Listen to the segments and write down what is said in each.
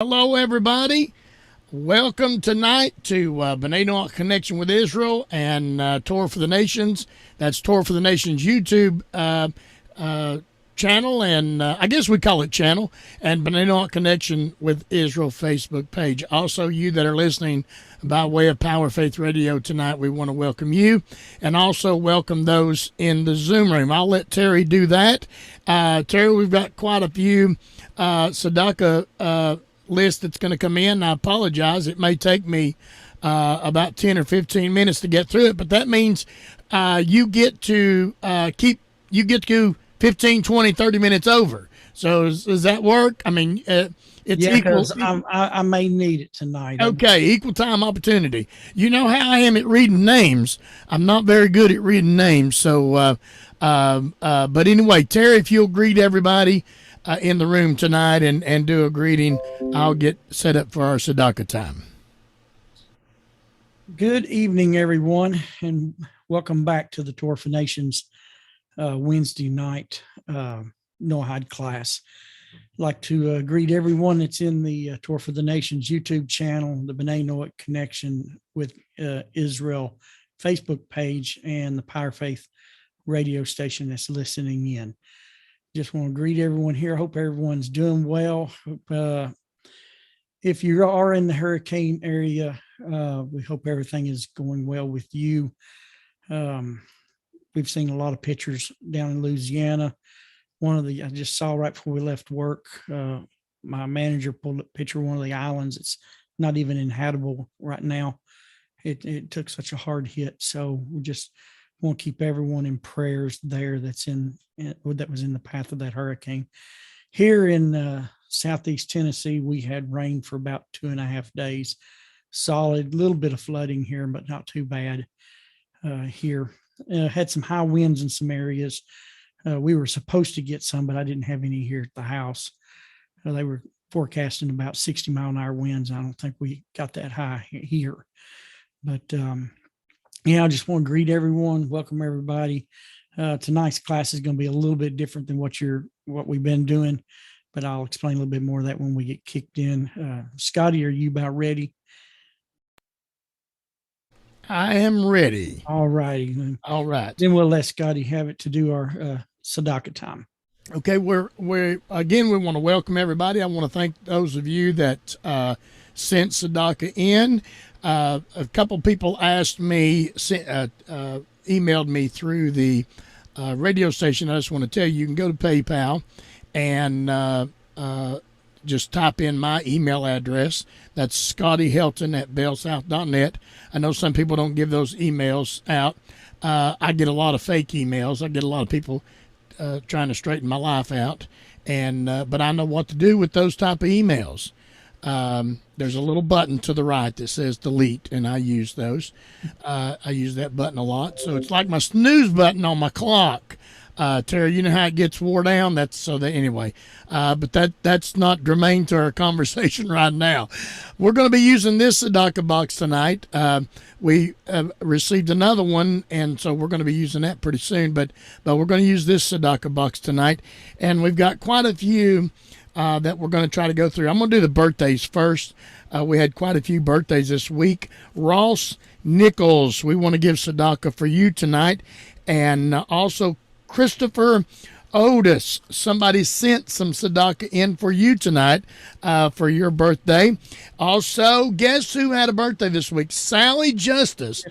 Hello, everybody. Welcome tonight to B'nai Noach Connection with Israel and Torah for the Nations. That's Torah for the Nations YouTube channel, and I guess we call it channel, and B'nai Noach Connection with Israel Facebook page. Also, you that are listening by way of Power Faith Radio tonight, we want to welcome you, and also welcome those in the Zoom room. I'll let Terry do that. Terry, we've got quite a few tzedakah list that's going to come in. I apologize. It may take me about 10 or 15 minutes to get through it, but that means you get to go 15, 20, 30 minutes over. So does that work? I mean, it's equal. I may need it tonight. Okay, equal time opportunity. You know how I am at reading names. I'm not very good at reading names. So, but anyway, Terry, if you'll greet everybody in the room tonight and do a greeting, I'll get set up for our tzedakah time. Good evening, everyone, and welcome back to the Torah for Nations Wednesday night Noahide class. I'd like to greet everyone that's in the Torah for the Nations YouTube channel, the B'nai Noach Connection with Israel Facebook page, and the Power Faith radio station that's listening in. Just want to greet everyone here. Hope everyone's doing well. If you are in the hurricane area, we hope everything is going well with you. We've seen a lot of pictures down in Louisiana. I just saw right before we left work, my manager pulled a picture of one of the islands. It's not even inhabitable right now. It took such a hard hit. So we just want to keep everyone in prayers there that was in the path of that hurricane. Here in southeast Tennessee, we had rain for about 2.5 days. Solid, little bit of flooding here, but not too bad here. Had some high winds in some areas. We were supposed to get some, but I didn't have any here at the house. They were forecasting about 60-mile-an-hour winds. I don't think we got that high here. But I just want to greet everyone, welcome everybody. Tonight's class is going to be a little bit different than what we've been doing, but I'll explain a little bit more of that when we get kicked in. Scotty, are you about ready? I am ready. All righty. All right. Then we'll let Scotty have it to do our tzedakah time. Okay, we want to welcome everybody. I want to thank those of you that sent tzedakah in. A couple people asked me, emailed me through the radio station. I just want to tell you can go to PayPal and just type in my email address. That's scottyhelton@bellsouth.net. I know some people don't give those emails out. I get a lot of fake emails. I get a lot of people trying to straighten my life out, but I know what to do with those type of emails. There's a little button to the right that says delete, and I use those. I use that button a lot. So it's like my snooze button on my clock. Terry, you know how it gets wore down? But that's not germane to our conversation right now. We're going to be using this tzedakah box tonight. We received another one, and so we're going to be using that pretty soon. But we're going to use this tzedakah box tonight, and we've got quite a few that we're going to try to go through. I'm going to do the birthdays first. We had quite a few birthdays this week. Ross Nichols, we want to give tzedakah for you tonight, and also Christopher Otis, somebody sent some tzedakah in for you tonight for your birthday. Also, guess who had a birthday this week? Sally Justice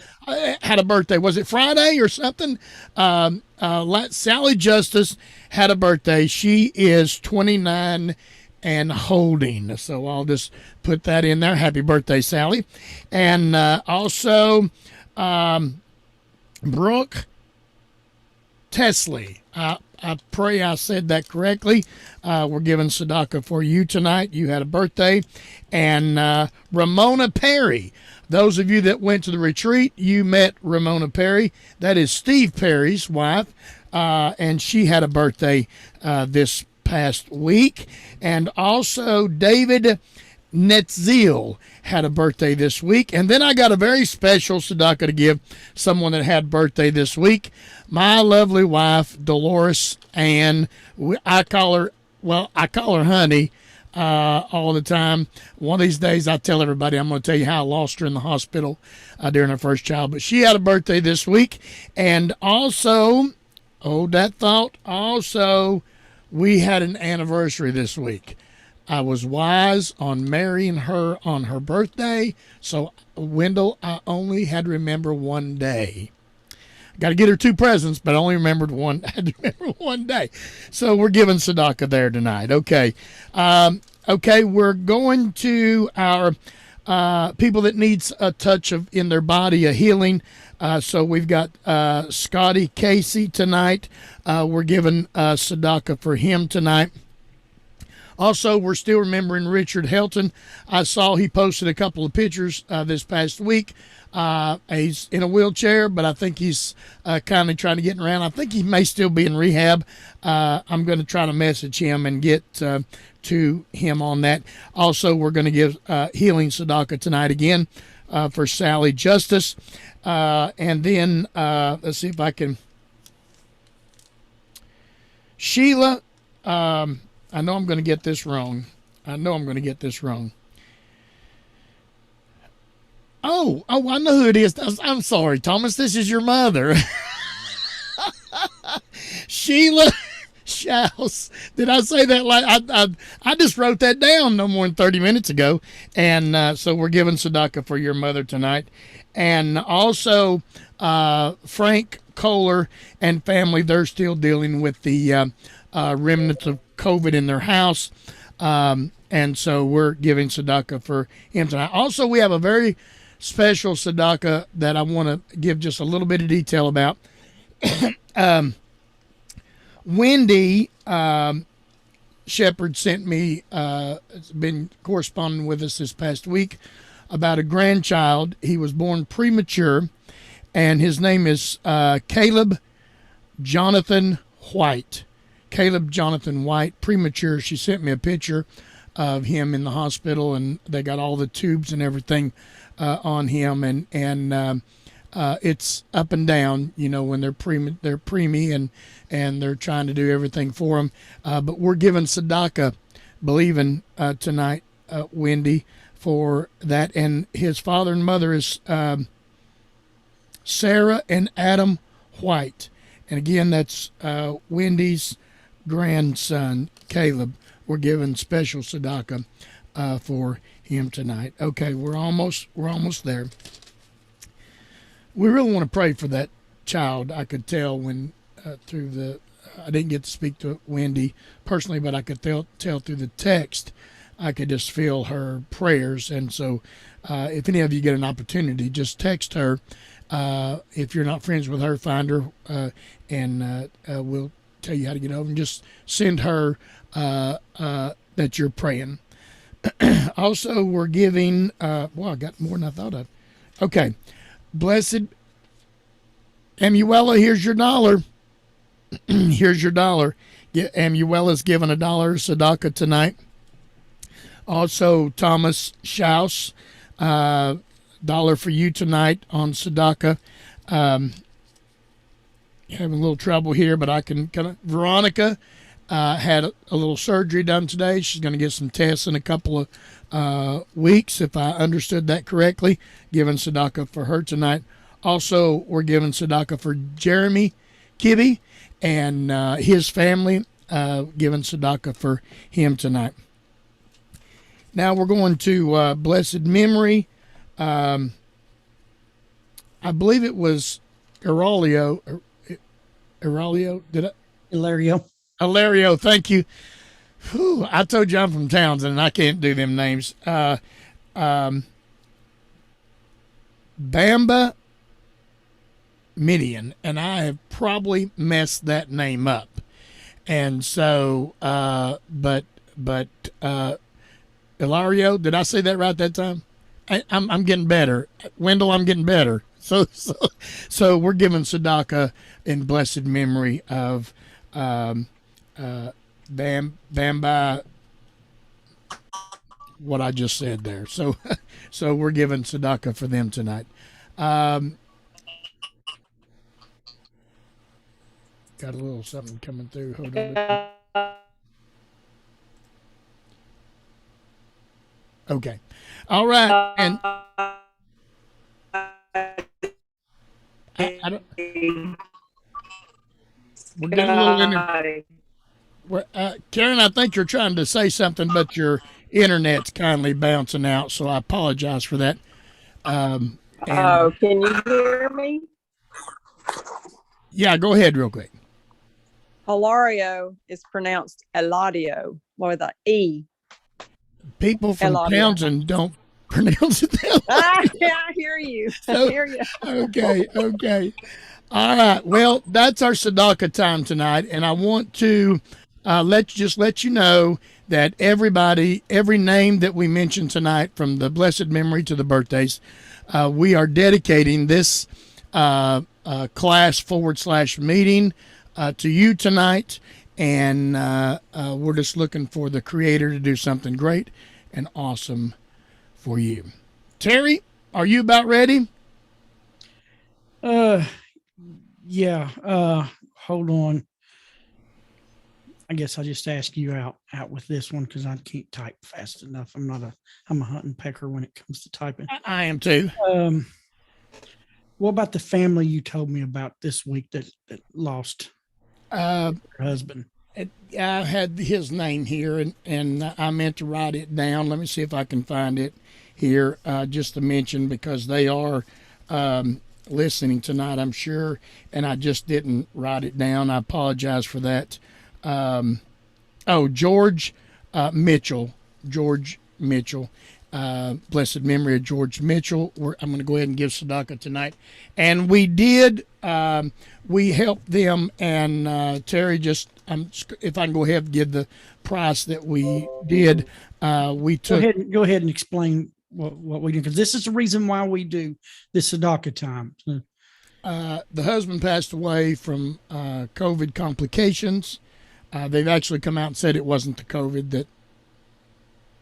had a birthday. Was it Friday or something? Sally Justice had a birthday. She is 29 and holding. So I'll just put that in there. Happy birthday, Sally. And also Brooke Tesley. I pray I said that correctly. We're giving tzedakah for you tonight. You had a birthday. And Ramona Perry. Those of you that went to the retreat, you met Ramona Perry. That is Steve Perry's wife. And she had a birthday this past week. And also David Netziel had a birthday this week. And then I got a very special tzedakah to give someone that had birthday this week. My lovely wife, Dolores Ann. I call her honey. all the time. One of these days, I tell everybody I'm going to tell you how I lost her in the hospital during her first child. But she had a birthday this week. And also, hold that thought, also, we had an anniversary this week. I was wise on marrying her on her birthday. So, Wendell, I only had to remember one day. Got to get her 2 presents, but I only remembered one. I had to remember one day. So we're giving tzedakah there tonight. Okay. Okay, we're going to our people that needs a touch of in their body, a healing. So we've got Scotty Casey tonight. We're giving tzedakah for him tonight. Also, we're still remembering Richard Helton. I saw he posted a couple of pictures this past week. He's in a wheelchair, but I think he's kind of trying to get around. I think he may still be in rehab. I'm going to try to message him and get to him on that. Also, we're going to give healing tzedakah tonight again for Sally Justice. And then let's see if I can. Sheila, I know I'm going to get this wrong. Oh, I know who it is. I'm sorry, Thomas. This is your mother. Sheila Shouse. Did I say that? I just wrote that down no more than 30 minutes ago. And so we're giving tzedakah for your mother tonight. And also Frank Kohler and family, they're still dealing with the remnants of COVID in their house. And so we're giving tzedakah for him tonight. Also, we have a very special tzedakah that I want to give just a little bit of detail about. Wendy Shepard sent me, has been corresponding with us this past week about a grandchild. He was born premature, and his name is Caleb Jonathan White. Caleb Jonathan White, premature. She sent me a picture of him in the hospital, and they got all the tubes and everything on him, and it's up and down, you know, when they're preemie and they're trying to do everything for him. But we're giving tzedakah, believing tonight, Wendy, for that. And his father and mother is Sarah and Adam White. And again, that's Wendy's grandson, Caleb. We're giving special tzedakah for him tonight. Okay, we're almost there. We really want to pray for that child. I could tell when I didn't get to speak to Wendy personally, but I could tell through the text. I could just feel her prayers. And so if any of you get an opportunity, just text her. If you're not friends with her, find her, and we'll tell you how to get over, and just send her that you're praying. Also, we're giving, I got more than I thought of. Okay. Blessed Amuela, here's your dollar. Here's your dollar. Amuela's giving $1 tzedakah tonight. Also, Thomas Schaus, $1 for you tonight on tzedakah. Having a little trouble here, but I can kind of. Veronica had a little surgery done today. She's going to get some tests in a couple of weeks, if I understood that correctly. Giving tzedakah for her tonight. Also, we're giving tzedakah for Jeremy Kibbe and his family, giving tzedakah for him tonight. Now we're going to blessed memory. I believe it was Aurelio. Hilario, thank you. Whew, I told you I'm from Townsend and I can't do them names. Bamba Midian, and I have probably messed that name up. And so, but Hilario, did I say that right that time? I'm getting better. Wendell, I'm getting better. So we're giving tzedakah in blessed memory of Bamba, what I just said there. So we're giving tzedakah for them tonight. Got a little something coming through. Hold on. Okay. All right. And I don't. We're getting a little in. Karen, I think you're trying to say something, but your internet's kindly bouncing out, so I apologize for that. And Can you hear me? yeah, go ahead real quick. Hilario is pronounced Eladio with an E. People from Eladio. Townsend don't pronounce it that way. I hear you. So, I hear you. Okay. All right. Well, that's our Sadaka time tonight, and I want to let you know that everybody, every name that we mentioned tonight, from the blessed memory to the birthdays, we are dedicating this class/meeting to you tonight, and we're just looking for the Creator to do something great and awesome for you. Terry, are you about ready? Yeah. Hold on. I guess I'll just ask you out with this one because I can't type fast enough. I'm a hunting pecker when it comes to typing. I am too. What about the family you told me about this week that lost her husband? I had his name here, and I meant to write it down. Let me see if I can find it here, just to mention, because they are listening tonight, I'm sure, and I just didn't write it down. I apologize for that. George Mitchell. George Mitchell. Blessed memory of George Mitchell. I'm going to go ahead and give Sadaka tonight. And we did, we helped them, and Terry, just if I can go ahead and give the price that we did, we took. Go ahead and explain what we do, because this is the reason why we do this Sadaka time. The husband passed away from COVID complications. They've actually come out and said it wasn't the COVID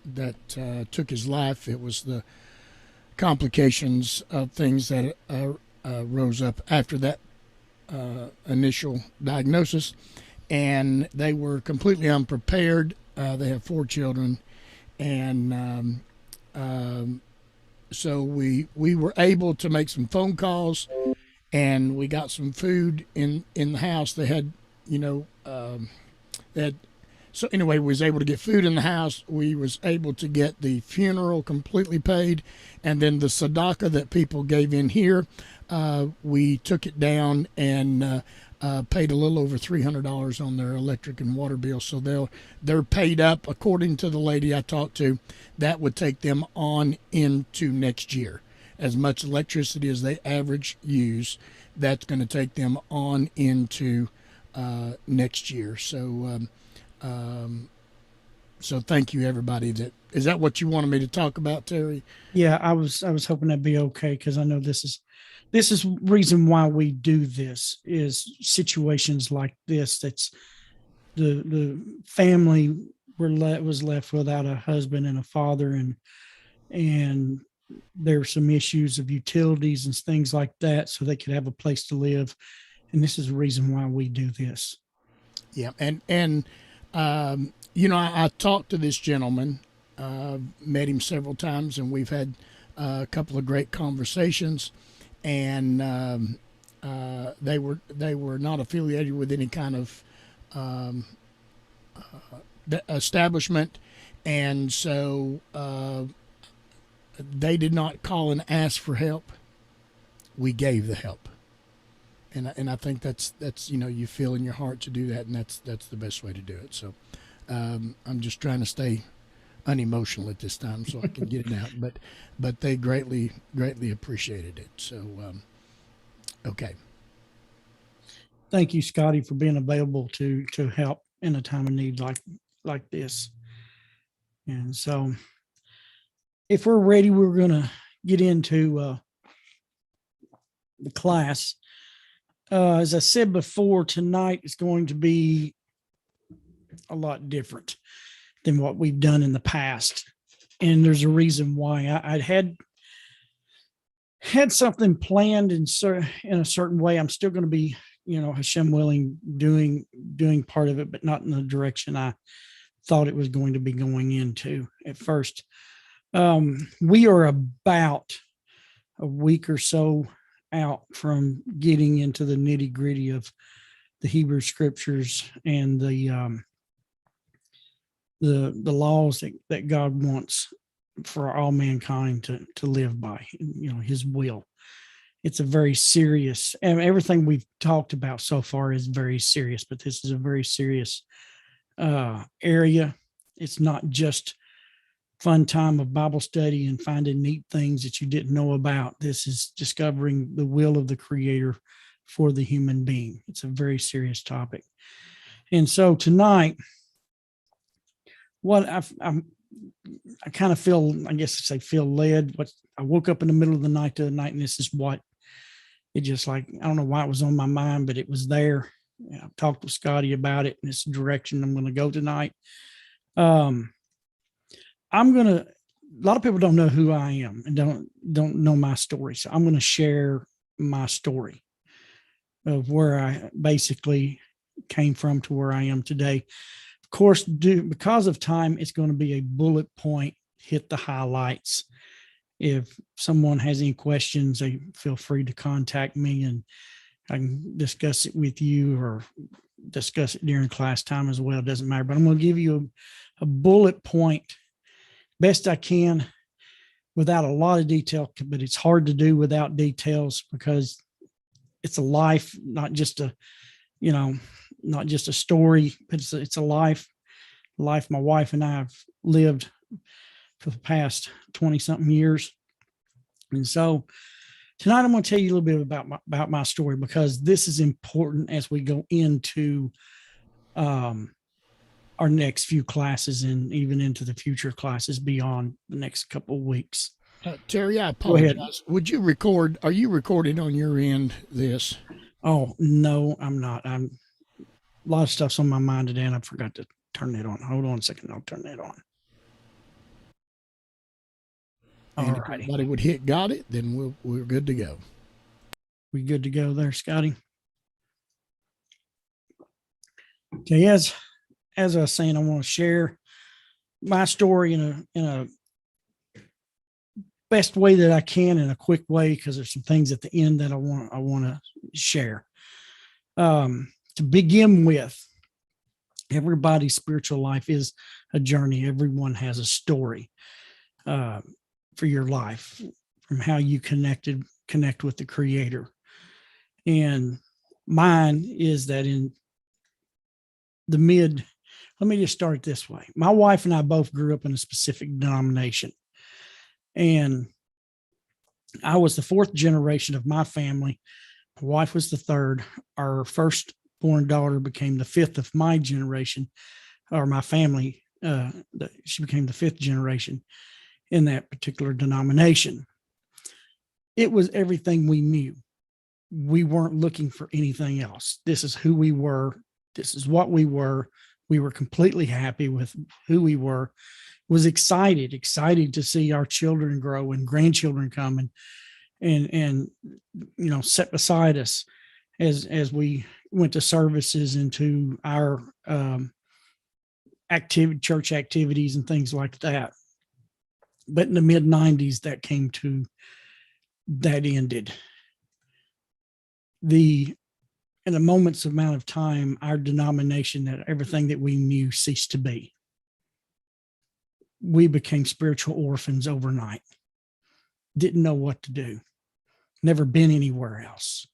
that took his life. It was the complications of things that rose up after that initial diagnosis, and they were completely unprepared. They have 4 children, and so we were able to make some phone calls, and we got some food in the house. They had, so anyway, we was able to get food in the house. We was able to get the funeral completely paid, and then the Sadaka that people gave in here, we took it down and paid a little over $300 on their electric and water bill. So they're paid up, according to the lady I talked to. That would take them on into next year. As much electricity as they average use, that's going to take them on into next year. So so thank you, everybody. Is that what you wanted me to talk about, Terry? Yeah, I was hoping that'd be okay, because I know this is reason why we do this, is situations like this. That's the family was left without a husband and a father, and there were some issues of utilities and things like that, so they could have a place to live. And this is the reason why we do this. Yeah, and I talked to this gentleman, met him several times, and we've had a couple of great conversations. And they were not affiliated with any kind of establishment, and so they did not call and ask for help. We gave the help, and I think that's you feel in your heart to do that, and that's the best way to do it. So I'm just trying to stay unemotional at this time so I can get it out, but they greatly appreciated it. So okay. Thank you, Scotty, for being available to help in a time of need like this. And so if we're ready, we're going to get into the class. As I said before, tonight is going to be a lot different than what we've done in the past. And there's a reason why. I'd had something planned in a certain way. I'm still going to be, Hashem willing, doing part of it, but not in the direction I thought it was going to be going into at first. We are about a week or so out from getting into the nitty gritty of the Hebrew scriptures and the laws that God wants for all mankind to live by, his will. It's a very serious, and everything we've talked about so far is very serious, but this is a very serious area. It's not just fun time of Bible study and finding neat things that you didn't know about. This is discovering the will of the Creator for the human being. It's a very serious topic. And so tonight, what I kind of feel, I guess I feel led. What I woke up in the middle of the night and this is what it just like, I don't know why it was on my mind, but it was there. I've talked with Scotty about it, and it's the direction I'm going to go tonight. A lot of people don't know who I am and don't know my story. So I'm going to share my story of where I basically came from to where I am today. Of course, because of time, it's going to be a bullet point, hit the highlights. If someone has any questions, they feel free to contact me and I can discuss it with you or discuss it during class time as well. It doesn't matter, but I'm going to give you a bullet point best I can without a lot of detail, but it's hard to do without details because it's a life, not just a story, but it's a life my wife and I have lived for the past 20 something years. And so tonight I'm going to tell you a little bit about my story, because this is important as we go into our next few classes and even into the future classes beyond the next couple of weeks. Terry, I apologize. Would you record? Are you recording on your end this? Oh, no, I'm not. A lot of stuff's on my mind today and I forgot to turn it on. Hold on a second. I'll turn it on. And if everybody would hit got it, then we're good to go. We good to go there, Scotty? Okay, as I was saying, I want to share my story in a best way that I can, in a quick way, because there's some things at the end that I want to share. To begin with, everybody's spiritual life is a journey. Everyone has a story for your life, from how you connect with the Creator. And mine is that in the let me just start this way. My wife and I both grew up in a specific denomination. And I was the fourth generation of my family. My wife was the third. Our firstborn daughter became the fifth of my generation, or my family. She became the fifth generation in that particular denomination. It was everything we knew. We weren't looking for anything else. This is who we were. This is what we were. We were completely happy with who we were. Was excited to see our children grow and grandchildren come and sit beside us as we went to services and to our church activities and things like that. But in the mid 90s, that ended. In a moment's amount of time, our denomination, that everything that we knew, ceased to be. We became spiritual orphans overnight. Didn't know what to do. Never been anywhere else.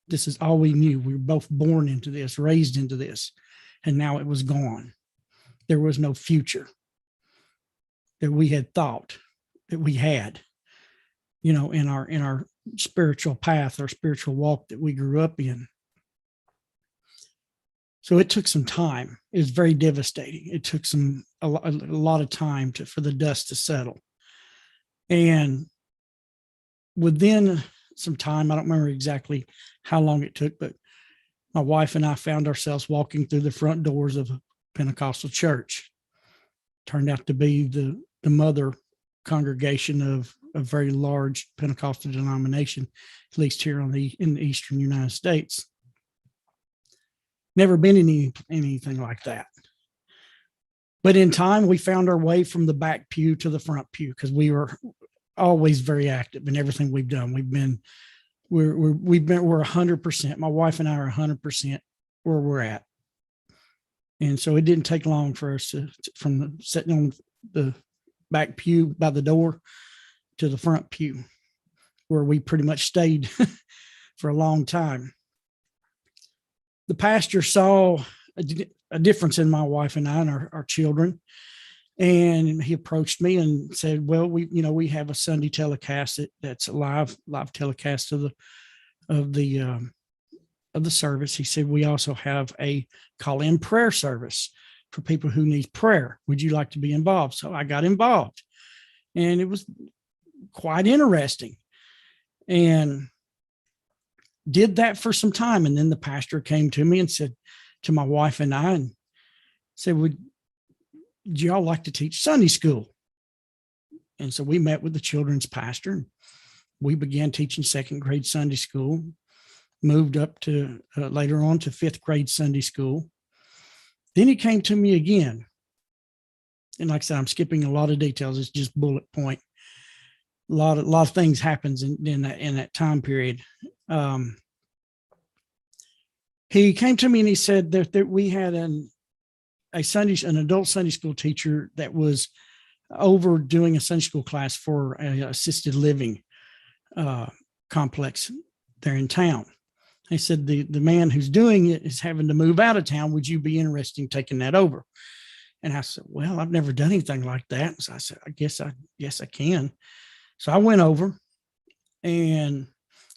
This is all we knew. We were both born into this, raised into this, and now it was gone. There was no future that we had thought that we had, in our spiritual path, our spiritual walk that we grew up in. So it took some time. It was very devastating. It took a lot of time for the dust to settle. And within some time, I don't remember exactly how long it took, but my wife and I found ourselves walking through the front doors of a Pentecostal church. Turned out to be the mother congregation of a very large Pentecostal denomination, at least here in the eastern United States. Never been in anything like that. But in time, we found our way from the back pew to the front pew because we were always very active in everything we've done. We're 100%. My wife and I are 100% where we're at. And so it didn't take long for us from sitting on the back pew by the door to the front pew, where we pretty much stayed for a long time. The pastor saw a difference in my wife and I and our children. And he approached me and said, well, we have a Sunday telecast that's a live telecast of the service. He said, we also have a call-in prayer service for people who need prayer. Would you like to be involved? So I got involved, and it was quite interesting, and did that for some time. And then the pastor came to me and said to my wife and I, and said, would y'all like to teach Sunday school? And so we met with the children's pastor, and we began teaching second grade Sunday school, moved up to later on to fifth grade Sunday school. Then he came to me again. And like I said, I'm skipping a lot of details. It's just bullet point. A lot of things happens in that time period. He came to me and he said that we had an adult Sunday school teacher that was over doing a Sunday school class for an assisted living complex there in town. He said, the man who's doing it is having to move out of town. Would you be interested in taking that over? And I said, well, I've never done anything like that. So I said, yes, I can. So I went over, and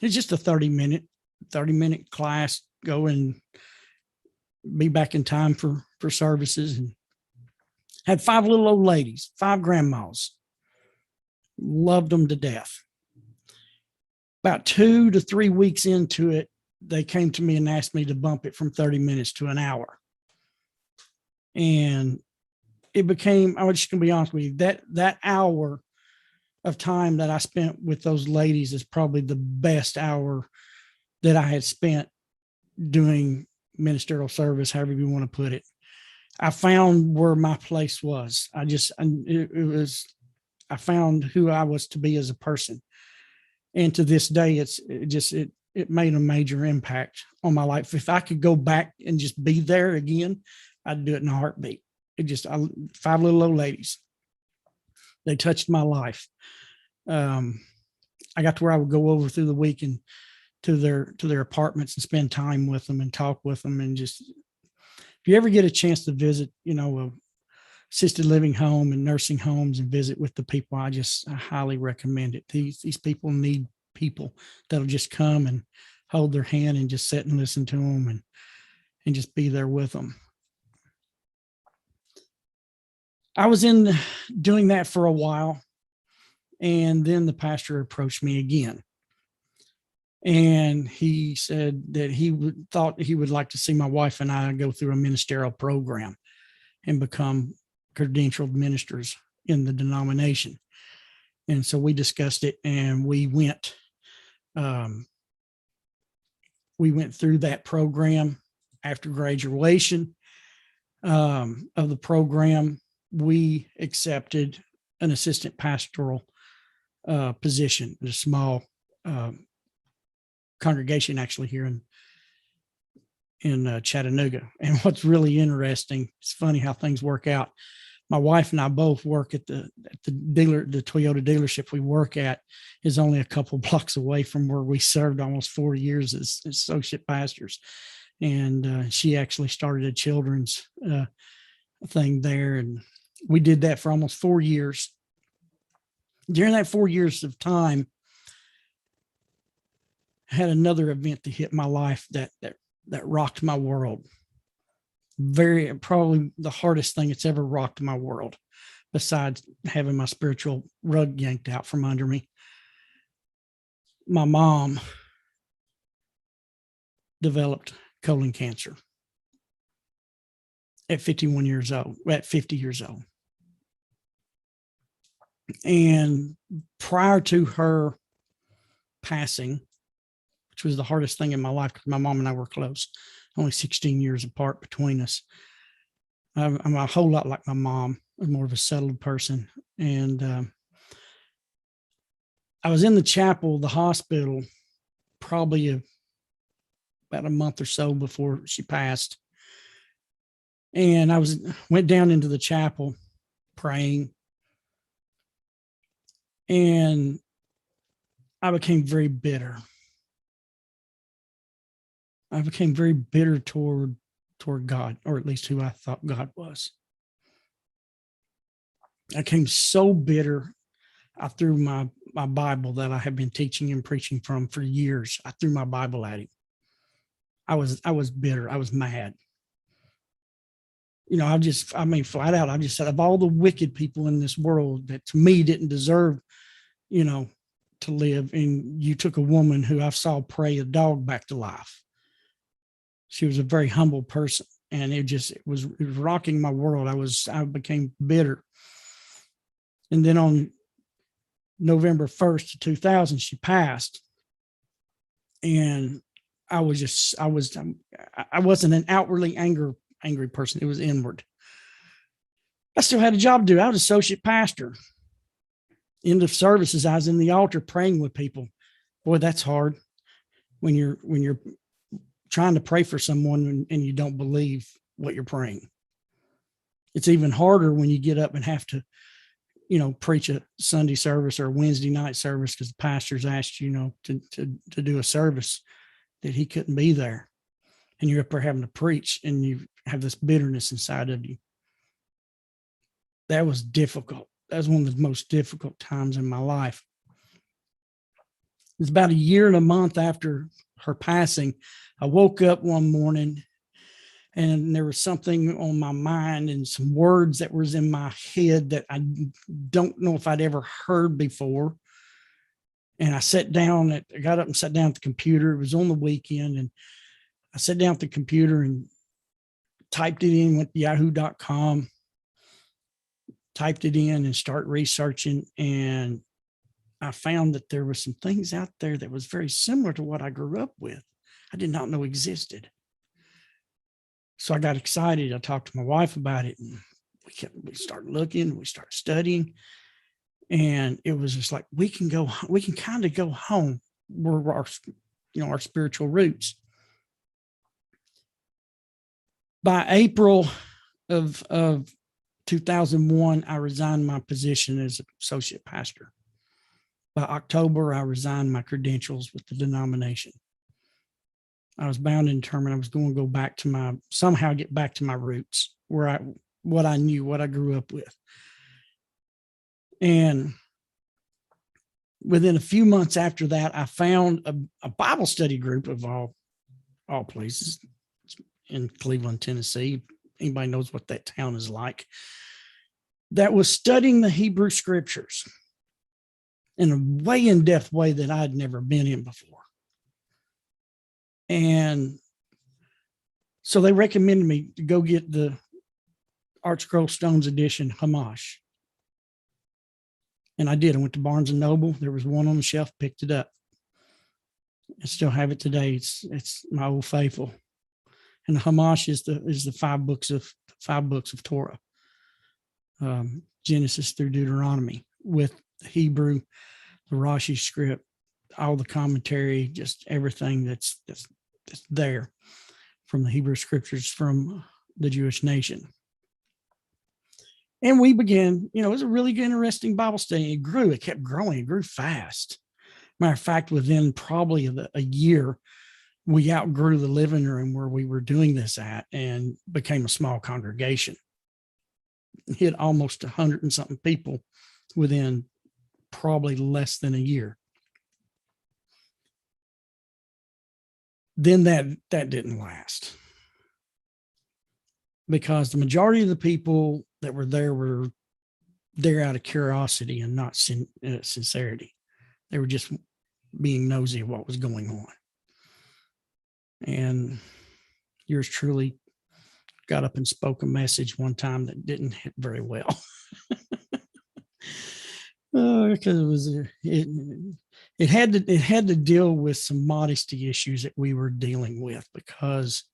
it's just a 30-minute class, go and be back in time for services, and had 5 little old ladies, 5 grandmas, loved them to death. About 2 to 3 weeks into it, they came to me and asked me to bump it from 30 minutes to an hour. And it became, I was just going to be honest with you, that hour of time that I spent with those ladies is probably the best hour that I had spent doing ministerial service, however you want to put it. I found where my place was. I found who I was to be as a person. And to this day, it made a major impact on my life. If I could go back and just be there again, I'd do it in a heartbeat. 5 little old ladies, they touched my life. I got to where I would go over through the week and to their apartments and spend time with them and talk with them. And just, if you ever get a chance to visit, a assisted living home and nursing homes and visit with the people, I highly recommend it. These people need people that'll just come and hold their hand and just sit and listen to them and just be there with them. I was doing that for a while, and then the pastor approached me again. And he said that thought he would like to see my wife and I go through a ministerial program and become credentialed ministers in the denomination. And so we discussed it, and we went through that program. After graduation of the program, we accepted an assistant pastoral position in a small congregation, actually, here in Chattanooga. And what's really interesting, it's funny how things work out. My wife and I both work at the Toyota dealership we work at is only a couple blocks away from where we served almost 4 years as associate pastors. And she actually started a children's thing there. And we did that for almost 4 years. During that 4 years of time, I had another event that hit my life that rocked my world. Probably the hardest thing that's ever rocked my world, besides having my spiritual rug yanked out from under me. My mom developed colon cancer at 50 years old. And prior to her passing, which was the hardest thing in my life because my mom and I were close, only 16 years apart between us. I'm a whole lot like my mom. I'm more of a settled person. And I was in the chapel, the hospital, probably about a month or so before she passed. And I went down into the chapel praying. And I became very bitter. I became very bitter toward God, or at least who I thought God was. I became so bitter. I threw my Bible that I had been teaching and preaching from for years. I threw my Bible at him. I was bitter. I was mad. You know, flat out, I just said, of all the wicked people in this world that to me didn't deserve, you know, to live, and you took a woman who I saw pray a dog back to life. She was a very humble person, and it was rocking my world. I became bitter. And then on November 1st of 2000, she passed. And I wasn't an outwardly angry person. It was inward. I still had a job to do. I was associate pastor. End of services, I was in the altar praying with people. Boy, that's hard when you're trying to pray for someone and you don't believe what you're praying. It's even harder when you get up and have to, you know, preach a Sunday service or a Wednesday night service because the pastor's asked you, to do a service that he couldn't be there. And you're up there having to preach and you have this bitterness inside of you. That was difficult. That was one of the most difficult times in my life. It was about a year and a month after her passing. I woke up one morning and there was something on my mind and some words that was in my head that I don't know if I'd ever heard before. And I got up and sat down at the computer. It was on the weekend. And I sat down at the computer and typed it in, went to yahoo.com, typed it in and start researching. And I found that there were some things out there that was very similar to what I grew up with. I did not know existed. So I got excited. I talked to my wife about it, and we started looking, we started studying, and it was just like, we can kind of go home where our spiritual roots. By April of 2001, I resigned my position as associate pastor. By October, I resigned my credentials with the denomination. I was bound and determined I was going to get back to my roots, what I knew, what I grew up with. And within a few months after that, I found a Bible study group of all places in Cleveland, Tennessee. Anybody knows what that town is like, that was studying the Hebrew scriptures in a way in-depth way that I'd never been in before. And so they recommended me to go get the Art Scroll Stones edition Hamash. And I did. I went to Barnes & Noble. There was one on the shelf, picked it up. I still have it today. It's my old faithful. And the Hamash is the five books of Torah, Genesis through Deuteronomy, with the Hebrew, the Rashi script, all the commentary, just everything that's there from the Hebrew scriptures from the Jewish nation. And we began, it was a really interesting Bible study. It kept growing, it grew fast. Matter of fact, within probably a year, we outgrew the living room where we were doing this at and became a small congregation. Hit almost 100 and something people within probably less than a year. Then that didn't last, because the majority of the people that were there out of curiosity and not sincerity. They were just being nosy of what was going on. And yours truly got up and spoke a message one time that didn't hit very well. Because it had to deal with some modesty issues that we were dealing with, because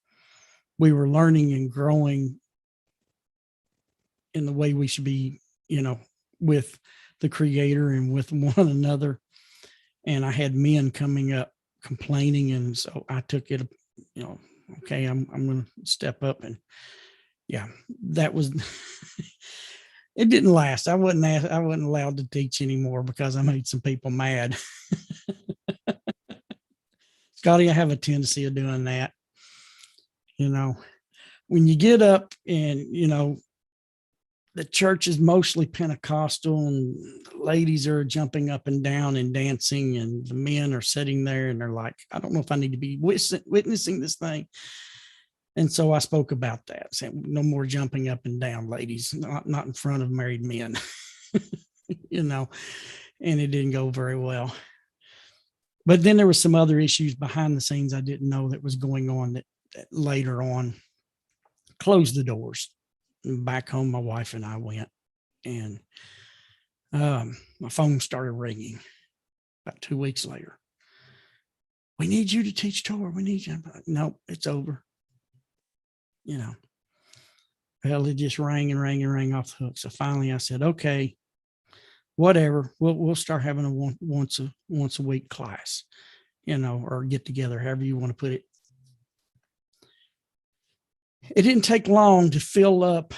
we were learning and growing in the way we should be, with the Creator and with one another. And I had men coming up complaining, and so I took it, okay, I'm going to step up. And yeah, that was it didn't last. I wasn't allowed to teach anymore because I made some people mad. Scotty, I have a tendency of doing that. When you get up and, the church is mostly Pentecostal, and ladies are jumping up and down and dancing, and the men are sitting there and they're like, I don't know if I need to be witnessing this thing. And so I spoke about that, saying no more jumping up and down, ladies, not in front of married men, and it didn't go very well. But then there was some other issues behind the scenes I didn't know that was going on that later on closed the doors. And back home, my wife and I went, and my phone started ringing about 2 weeks later. We need you to teach Torah. We need you. Nope, it's over. Well, it just rang and rang and rang off the hook. So finally I said, okay, whatever. We'll start having a once a week class, or get together, however you want to put it. It didn't take long to fill up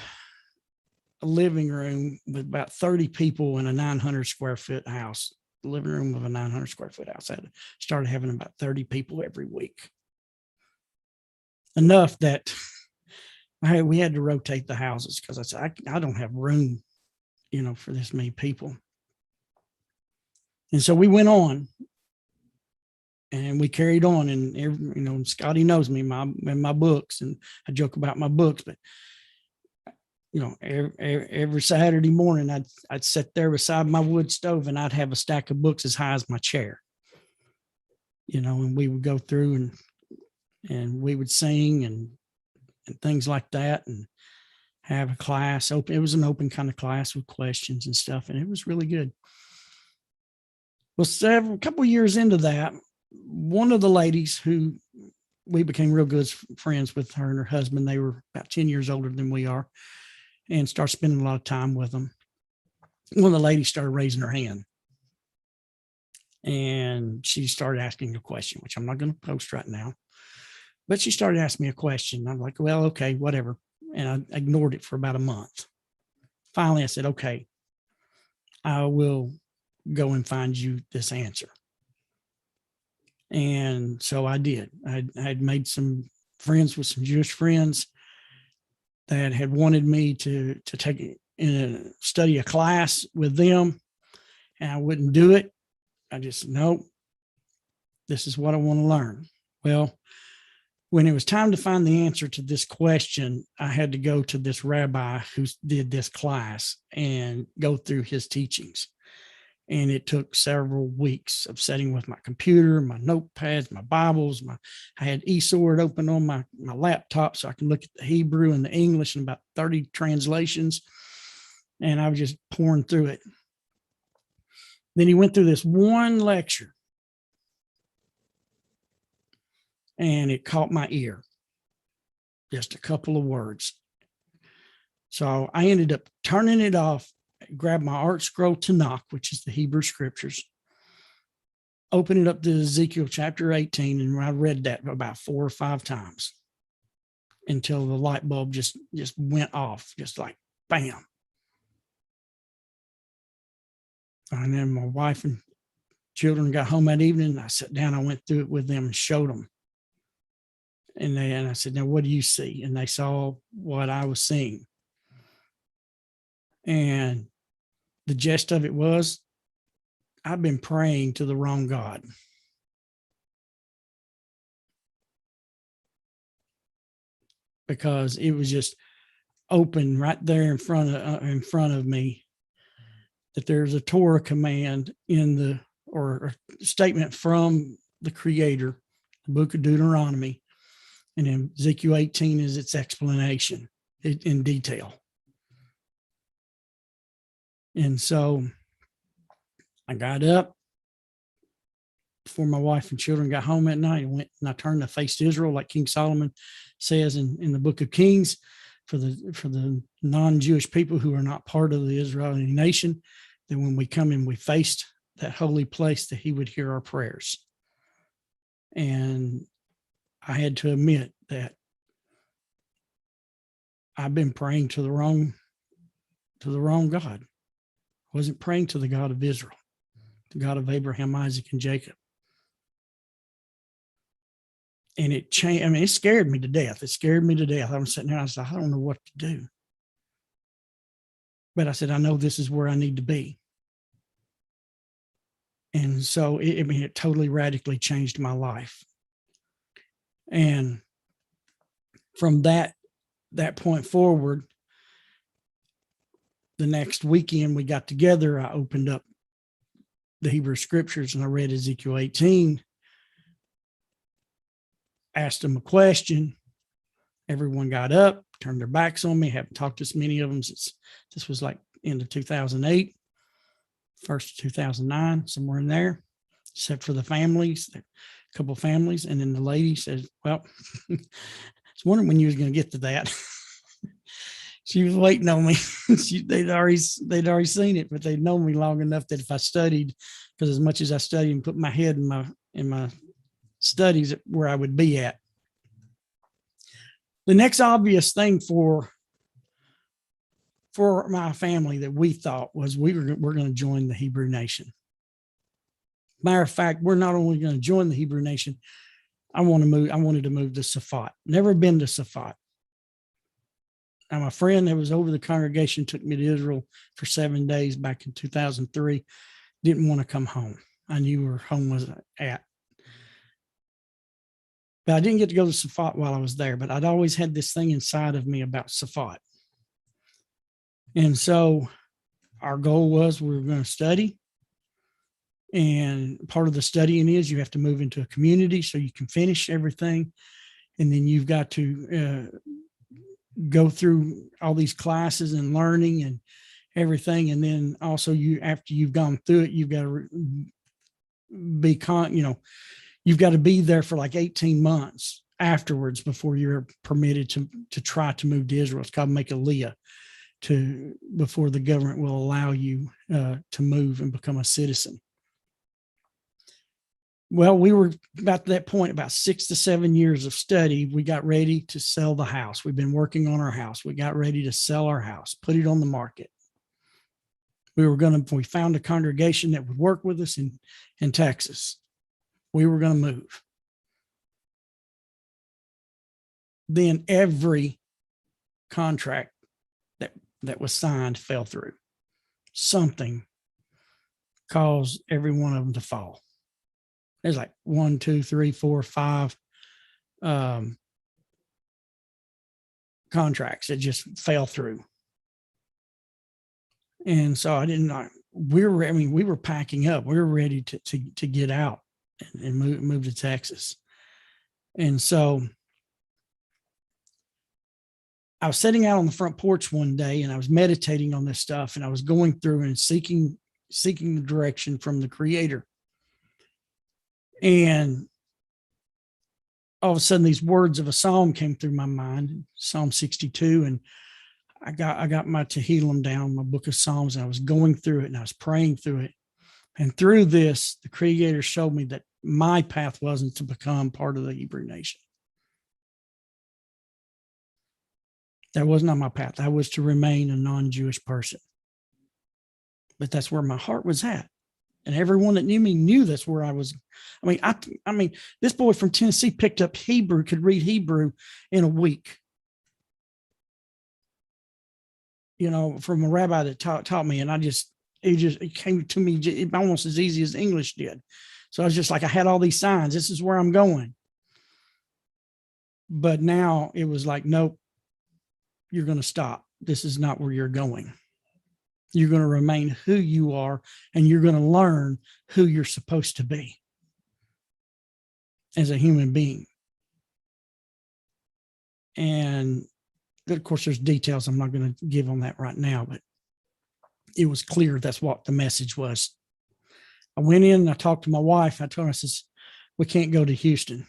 a living room with about 30 people in a 900 square foot house. The living room of a 900 square foot house. I started having about 30 people every week. Enough that we had to rotate the houses because I said, I don't have room, for this many people. And so we went on. And we carried on, and Scotty knows me, my books, and I joke about my books, but every Saturday morning I'd sit there beside my wood stove, and I'd have a stack of books as high as my chair, and we would go through and we would sing and things like that, and have a class open. It was an open kind of class with questions and stuff, and it was really good. Well, a couple of years into that, one of the ladies who we became real good friends with, her and her husband, they were about 10 years older than we are, and started spending a lot of time with them. One of the ladies started raising her hand, and she started asking a question, which I'm not going to post right now, but she started asking me a question. I'm like, well, okay, whatever. And I ignored it for about a month. Finally, I said, okay, I will go and find you this answer. And so I did. I had made some friends with some Jewish friends that had wanted me to take study a class with them, and I wouldn't do it. I just, nope, this is what I want to learn. Well, when it was time to find the answer to this question, I had to go to this rabbi who did this class and go through his teachings. And it took several weeks of sitting with my computer, my notepads, my Bibles. I had eSword open on my laptop so I could look at the Hebrew and the English and about 30 translations. And I was just pouring through it. Then he went through this one lecture, and it caught my ear. Just a couple of words. So I ended up turning it off, grabbed my Art Scroll Tanakh, which is the Hebrew scriptures, opened it up to Ezekiel Chapter 18, and I read that about 4 or 5 times until the light bulb just went off, just like bam. And then my wife and children got home that evening. I sat down, I went through it with them and showed them. And I said, now what do you see? And they saw what I was seeing. And the gist of it was, I've been praying to the wrong God. Because it was just open right there in front of me that there's a Torah command or a statement from the Creator, the book of Deuteronomy, and then Ezekiel 18 is its explanation in detail. And so I got up before my wife and children got home at night, and went and I turned to face Israel, like King Solomon says in the book of Kings. for the non-Jewish people who are not part of the Israeli nation, that when we come and we faced that holy place, that he would hear our prayers. And I had to admit that I've been praying to the wrong God. I wasn't praying to the God of Israel, the God of Abraham, Isaac, and Jacob. And it changed. I mean, it scared me to death. It scared me to death. I was sitting there and I said, I don't know what to do. But I said, I know this is where I need to be. And so it totally radically changed my life. And from that point forward, the next weekend we got together, I opened up the Hebrew scriptures and I read Ezekiel 18, asked them a question. Everyone got up, turned their backs on me. Haven't talked to as many of them since this was like end of 2008, first of 2009, somewhere in there, except for the families, a couple of families. And then the lady says, well, I was wondering when you was going to get to that. She was waiting on me. They'd already seen it, but they'd known me long enough that if I studied, because as much as I studied and put my head in my studies, where I would be at. The next obvious thing for my family that we thought was we're going to join the Hebrew nation. Matter of fact, we're not only going to join the Hebrew nation, I wanted to move to Safat. Never been to Safat. Now, my friend that was over the congregation took me to Israel for 7 days back in 2003. Didn't want to come home. I knew where home was at. But I didn't get to go to Safat while I was there, but I'd always had this thing inside of me about Safat. And so our goal was we were going to study. And part of the studying is you have to move into a community so you can finish everything. And then you've got to go through all these classes and learning and everything. And then also after you've gone through it, you've got to you've got to be there for like 18 months afterwards before you're permitted to try to move to Israel. It's called make aliyah, before the government will allow you to move and become a citizen. Well, we were about to that point, about 6 to 7 years of study. We got ready to sell the house. We've been working on our house. We got ready to sell our house, put it on the market. We found a congregation that would work with us in Texas. We were going to move. Then every contract that was signed fell through. Something caused every one of them to fall. There's like 1, 2, 3, 4, 5 contracts that just fell through. And so we were packing up. We were ready to get out and move to Texas. And so I was sitting out on the front porch one day and I was meditating on this stuff, and I was going through and seeking the direction from the Creator. And all of a sudden, these words of a psalm came through my mind, Psalm 62. And I got my Tehillim down, my book of Psalms, and I was going through it and I was praying through it. And through this, the Creator showed me that my path wasn't to become part of the Hebrew nation. That was not my path. I was to remain a non-Jewish person. But that's where my heart was at. And everyone that knew me knew that's where I was. I mean, this boy from Tennessee picked up Hebrew, could read Hebrew in a week. From a rabbi that taught me, and it came to me almost as easy as English did. So I was just like, I had all these signs. This is where I'm going. But now it was like, nope, you're going to stop. This is not where you're going. You're going to remain who you are, and you're going to learn who you're supposed to be as a human being. And of course, there's details I'm not going to give on that right now, but it was clear that's what the message was. I went in and I talked to my wife. I told her, I says, we can't go to Houston.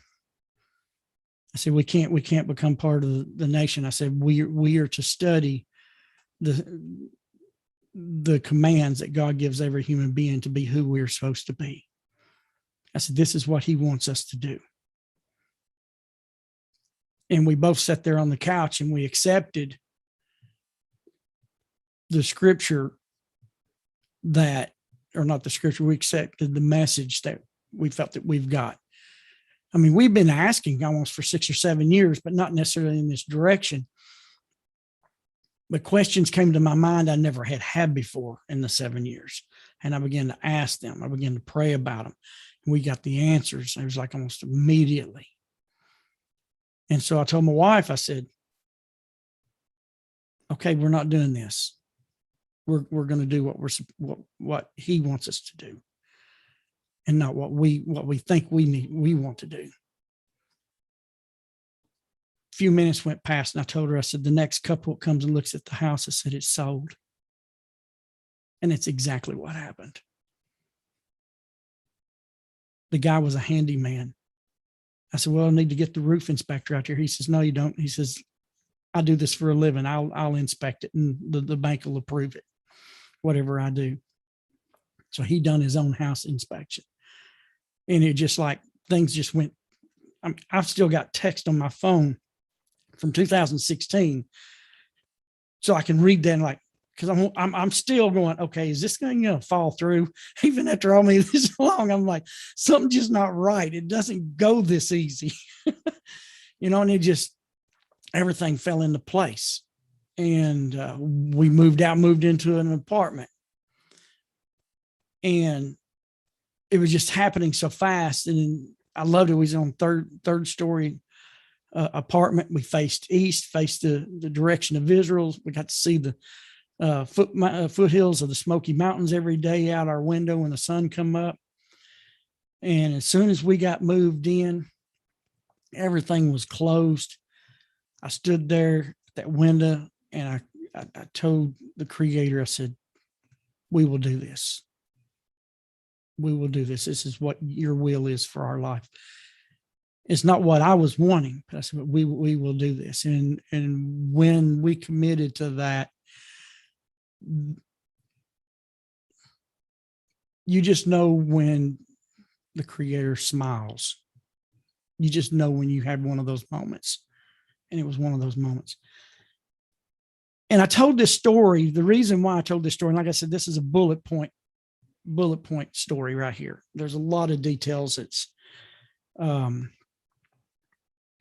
I said, we can't become part of the nation. I said, we are to study the commands that God gives every human being to be who we're supposed to be. I said, this is what he wants us to do. And we both sat there on the couch and we accepted the scripture that, or not the scripture, we accepted the message that we felt that we've got. I mean, we've been asking almost for 6 or 7 years, but not necessarily in this direction. But questions came to my mind I never had before in the 7 years. And I began to ask them. I began to pray about them. And we got the answers. It was like almost immediately. And so I told my wife, I said, okay, we're not doing this. We're going to do what he wants us to do, and not what we think we want to do. A few minutes went past, and I told her, I said, the next couple that comes and looks at the house, I said, it's sold. And it's exactly what happened. The guy was a handyman. I said, well, I need to get the roof inspector out here. He says, no, you don't. He says, I do this for a living. I'll inspect it, and the bank will approve it, whatever I do. So he done his own house inspection. And it just like things just went. I've still got text on my phone from 2016. So I can read that and like, because I'm still going, okay, is this going to fall through? Even after all me this long, I'm like, something's just not right. It doesn't go this easy. And it just, everything fell into place. And we moved into an apartment. And it was just happening so fast. And I loved it. We was on third story apartment. We faced east, faced the direction of Israel. We got to see the foothills of the Smoky Mountains every day out our window when the sun come up. And as soon as we got moved in, everything was closed. I stood there at that window and I told the Creator, I said, we will do this. We will do this. This is what your will is for our life. It's not what I was wanting, but I said, but we will do this. And when we committed to that, you just know when the Creator smiles. You just know when you had one of those moments. And it was one of those moments. And I told this story. The reason why I told this story, and like I said, this is a bullet point story right here. There's a lot of details that's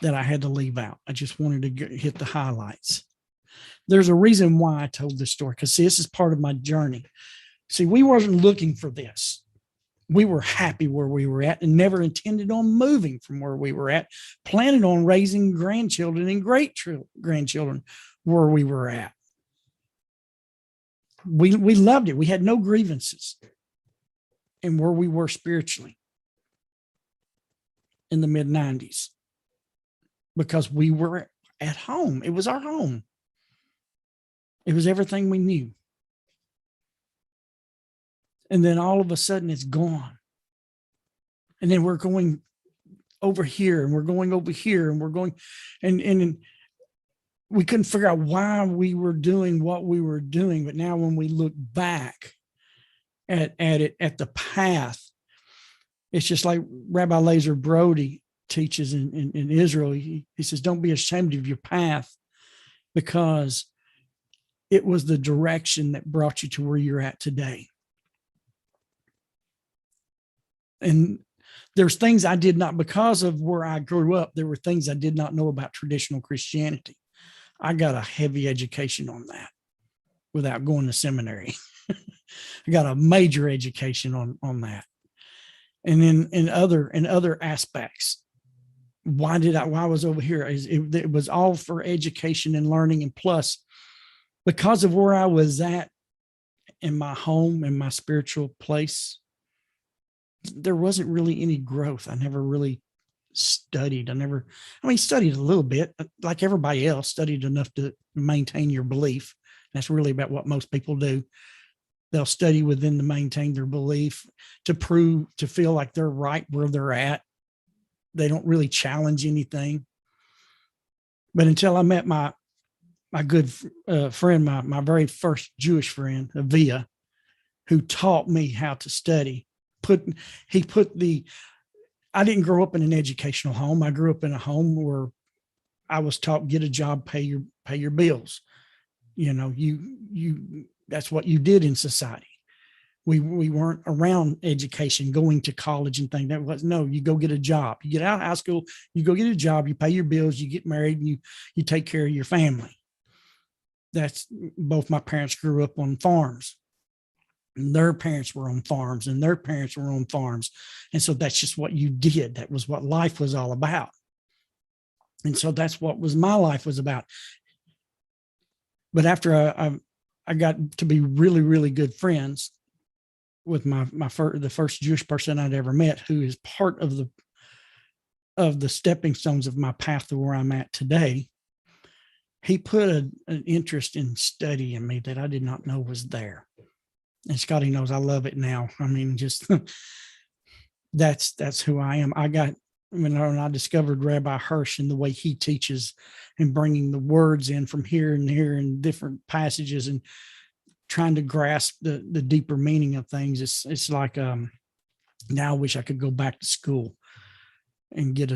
that I had to leave out. I just wanted to hit the highlights. There's a reason why I told this story, because this is part of my journey. See, we wasn't looking for this. We were happy where we were at and never intended on moving from where we were at, planning on raising grandchildren and great-grandchildren where we were at. We loved it. We had no grievances in where we were spiritually in the mid-90s because we were at home. It was our home. It was everything we knew. And then all of a sudden it's gone. And then we're going over here and we're going over here and we're going, and we couldn't figure out why we were doing what we were doing. But now when we look back at it, at the path, it's just like Rabbi Lazer Brody teaches in Israel. He says, don't be ashamed of your path, because it was the direction that brought you to where you're at today. And there's things I did not, because of where I grew up, there were things I did not know about traditional Christianity. I got a heavy education on that without going to seminary. I got a major education on that. And then in other aspects, why I was over here? It was all for education and learning. And plus, because of where I was at in my home, in my spiritual place, there wasn't really any growth. I never really studied. Studied a little bit, like everybody else, studied enough to maintain your belief. That's really about what most people do. They'll study within to maintain their belief, to feel like they're right where they're at. They don't really challenge anything. But until I met my good friend, my very first Jewish friend, Avia, who taught me how to study. I didn't grow up in an educational home. I grew up in a home where I was taught, get a job, pay your bills. You know, that's what you did in society. We weren't around education, going to college and things. That was, no, you go get a job. You get out of high school, you go get a job, you pay your bills, you get married, and you take care of your family. That's, both my parents grew up on farms. And their parents were on farms, and their parents were on farms. And so that's just what you did. That was what life was all about. And so that's what my life was about. But after I got to be really, really good friends with the first Jewish person I'd ever met, who is part of the stepping stones of my path to where I'm at today, he put an interest in study in me that I did not know was there. And Scotty knows I love it now. I mean, just that's who I am. When I discovered Rabbi Hirsch and the way he teaches and bringing the words in from here and here and different passages and trying to grasp the deeper meaning of things. It's like, now I wish I could go back to school and get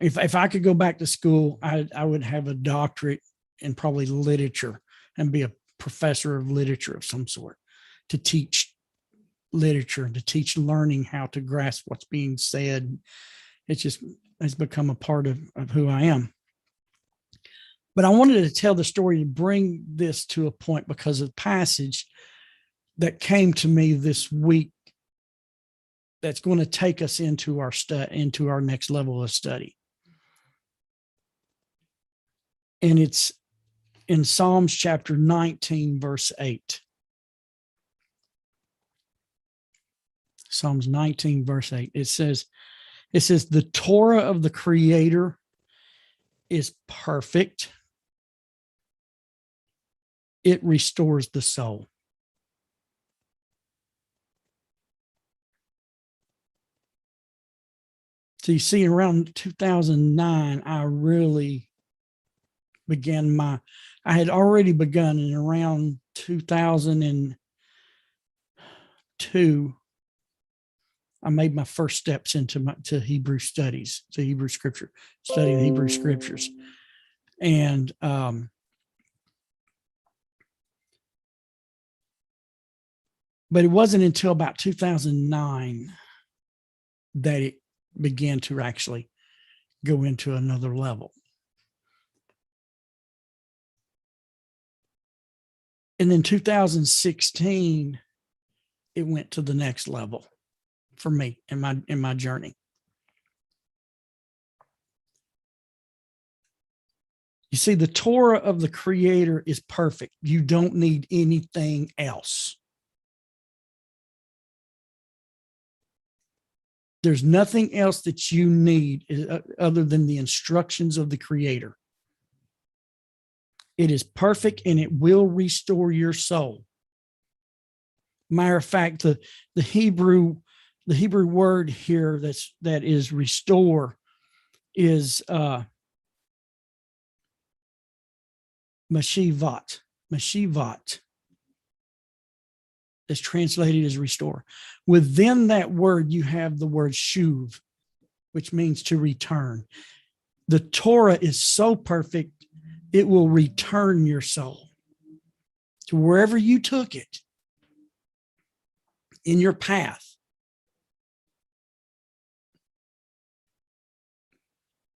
if I could go back to school, I would have a doctorate in probably literature and be a professor of literature of some sort, to teach literature and to teach learning how to grasp what's being said. It just has become a part of who I am. But I wanted to tell the story to bring this to a point because of the passage that came to me this week that's going to take us into our next level of study. And it's in Psalms chapter 19, verse 8. Psalms 19, verse 8. It says, the Torah of the Creator is perfect. It restores the soul. So you see, around 2009, I really began I had already begun in around 2002. I made my first steps to Hebrew studies, to Hebrew scripture, studying Hebrew scriptures. And but it wasn't until about 2009 that it began to actually go into another level. And then 2016, it went to the next level for me in my journey. You see, the Torah of the Creator is perfect. You don't need anything else. There's nothing else that you need other than the instructions of the Creator. It is perfect and it will restore your soul. Matter of fact, the Hebrew word here that is restore is mashivat. Mashivat is translated as restore. Within that word, you have the word shuv, which means to return. The Torah is so perfect, it will return your soul to wherever you took it in your path.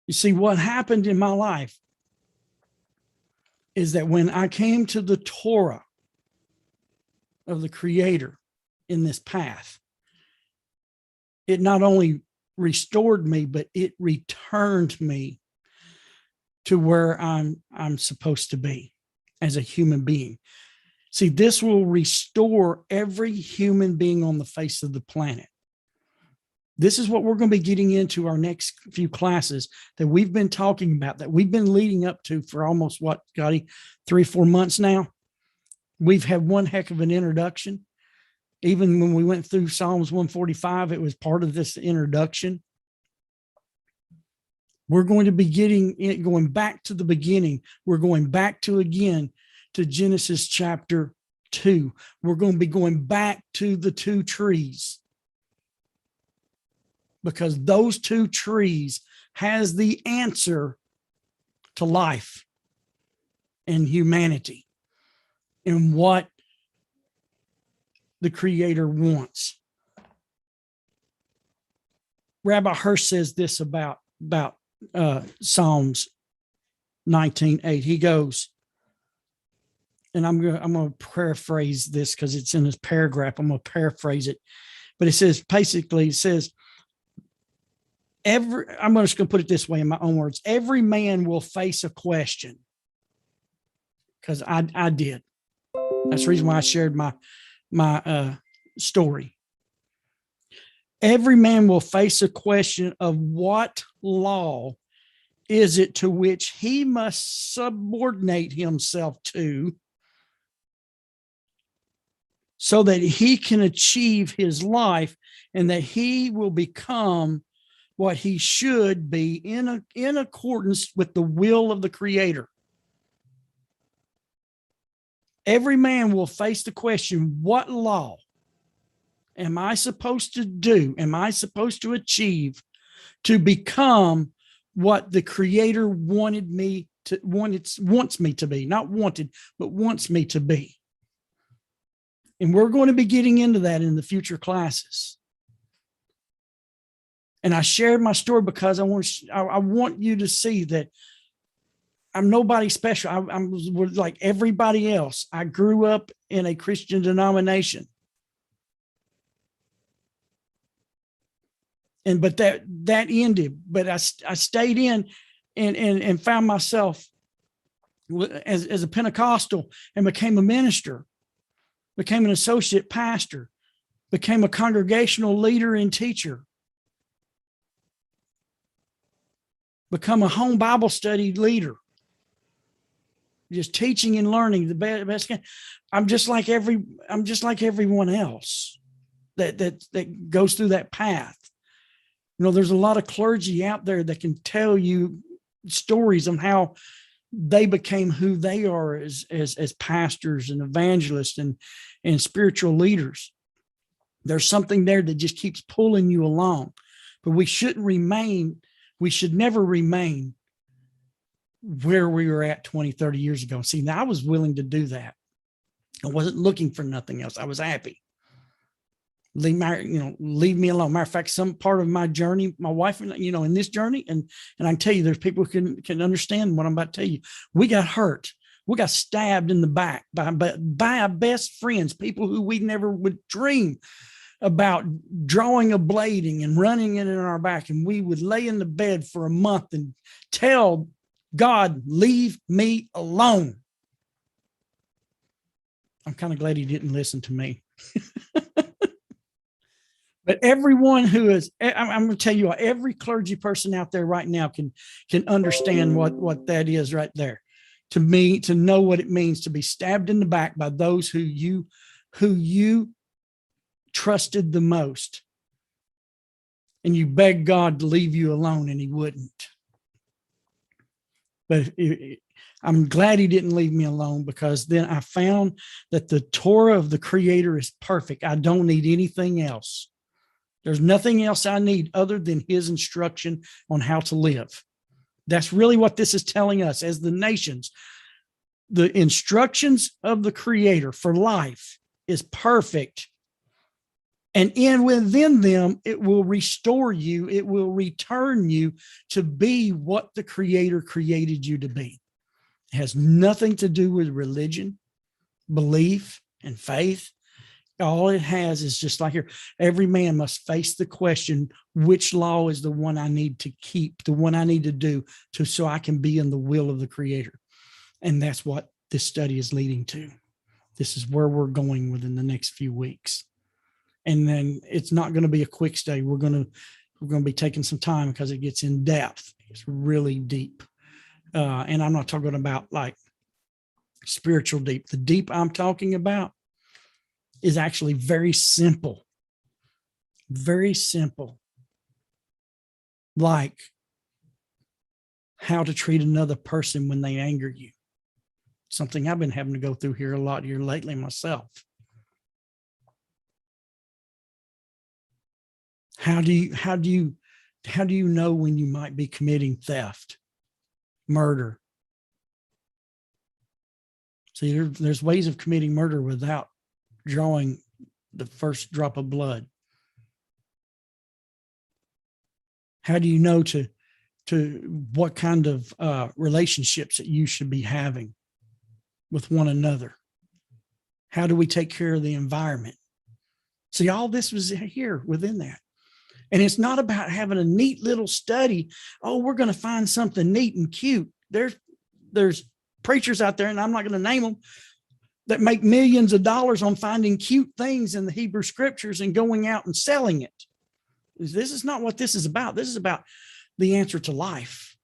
You see, what happened in my life is that when I came to the Torah of the Creator in this path, it not only restored me, but it returned me to where I'm supposed to be as a human being. See, this will restore every human being on the face of the planet. This is what we're going to be getting into our next few classes that we've been talking about, that we've been leading up to for almost, what, Scotty, 3-4 months now. We've had one heck of an introduction. Even when we went through Psalms 145, it was part of this introduction. We're going to be going back to the beginning. We're going back to Genesis chapter 2. We're going to be going back to the two trees, because those two trees has the answer to life and humanity and what the Creator wants. Rabbi Hirsch says this about Psalms 19:8. He goes, and I'm going to paraphrase this because it's in his paragraph. I'm going to paraphrase it, but it says, basically, it says, I'm just going to put it this way in my own words. Every man will face a question, because I did. That's the reason why I shared my story. Every man will face a question of what law is it to which he must subordinate himself to, so that he can achieve his life and that he will become what he should be in accordance with the will of the Creator. Every man will face the question, what law am I supposed to do? Am I supposed to achieve to become what the Creator wants me to be? Not wanted, but wants me to be. And we're going to be getting into that in the future classes. And I shared my story because I want you to see that I'm nobody special. I'm like everybody else. I grew up in a Christian denomination. But that ended. But I stayed in and found myself as a Pentecostal and became a minister, became an associate pastor, became a congregational leader and teacher, become a home Bible study leader, just teaching and learning the best. I'm just like everyone else that goes through that path. You know, there's a lot of clergy out there that can tell you stories on how they became who they are as pastors and evangelists and spiritual leaders. There's something there that just keeps pulling you along, but we should never remain where we were at 20, 30 years ago. See, now I was willing to do that. I wasn't looking for nothing else. I was happy. Leave me alone. Matter of fact, some part of my journey, my wife, in this journey, and I can tell you, there's people who can understand what I'm about to tell you. We got hurt. We got stabbed in the back by our best friends, people who we never would dream about drawing a blading and running it in our back. And we would lay in the bed for a month and tell God, leave me alone. I'm kind of glad he didn't listen to me. But everyone who is, I'm going to tell you, every clergy person out there right now can understand what that is right there. To me, to know what it means to be stabbed in the back by those who you trusted the most, and you begged God to leave you alone, and he wouldn't. But I'm glad he didn't leave me alone, because then I found that the Torah of the Creator is perfect. I don't need anything else. There's nothing else I need other than his instruction on how to live. That's really what this is telling us as the nations. The instructions of the Creator for life is perfect. And within them, it will restore you. It will return you to be what the Creator created you to be. It has nothing to do with religion, belief, and faith. All it has is just like here, every man must face the question, which law is the one I need to keep, the one I need to do so I can be in the will of the Creator. And that's what this study is leading to. This is where we're going within the next few weeks. And then it's not going to be a quick study. We're going to be taking some time because it gets in depth. It's really deep. And I'm not talking about like spiritual deep. The deep I'm talking about is actually very simple. Very simple. Like how to treat another person when they anger you. Something I've been having to go through here a lot here lately myself. How do you know when you might be committing theft, murder? See, there's ways of committing murder without drawing the first drop of blood. How do you know to what kind of relationships that you should be having with one another? How do we take care of the environment? See, all this was here within that. And it's not about having a neat little study. Oh, we're going to find something neat and cute. There's preachers out there, and I'm not going to name them, that make millions of dollars on finding cute things in the Hebrew scriptures and going out and selling it. This is not what this is about. This is about the answer to life.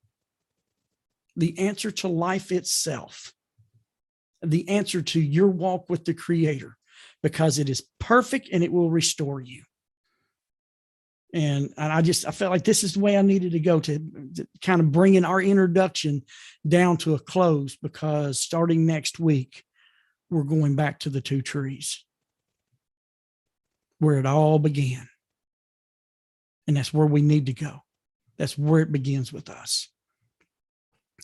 The answer to life itself. The answer to your walk with the Creator, because it is perfect and it will restore you. And I felt like this is the way I needed to go to kind of bringing our introduction down to a close, because starting next week, we're going back to the two trees where it all began. And that's where we need to go. That's where it begins with us.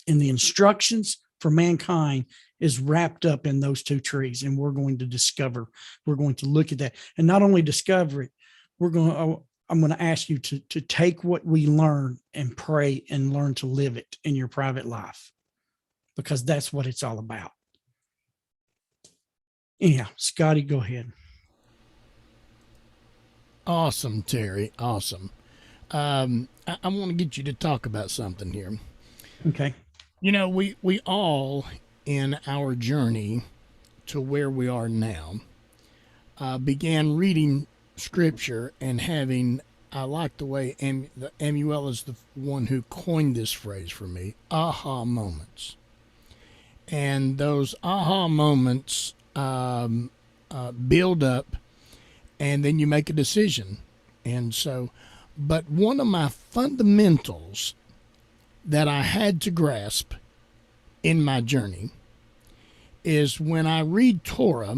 And the instructions for mankind is wrapped up in those two trees. And we're going to look at that, and not only discover it, I'm going to ask you to take what we learn and pray and learn to live it in your private life, because that's what it's all about. Anyhow, Scotty, go ahead. Awesome, Terry. Awesome. I want to get you to talk about something here. Okay. You know, we all in our journey to where we are now began reading scripture and having, I like the way Amuel is the one who coined this phrase for me, aha moments. And those aha moments build up, and then you make a decision. And so, but one of my fundamentals that I had to grasp in my journey is when I read Torah,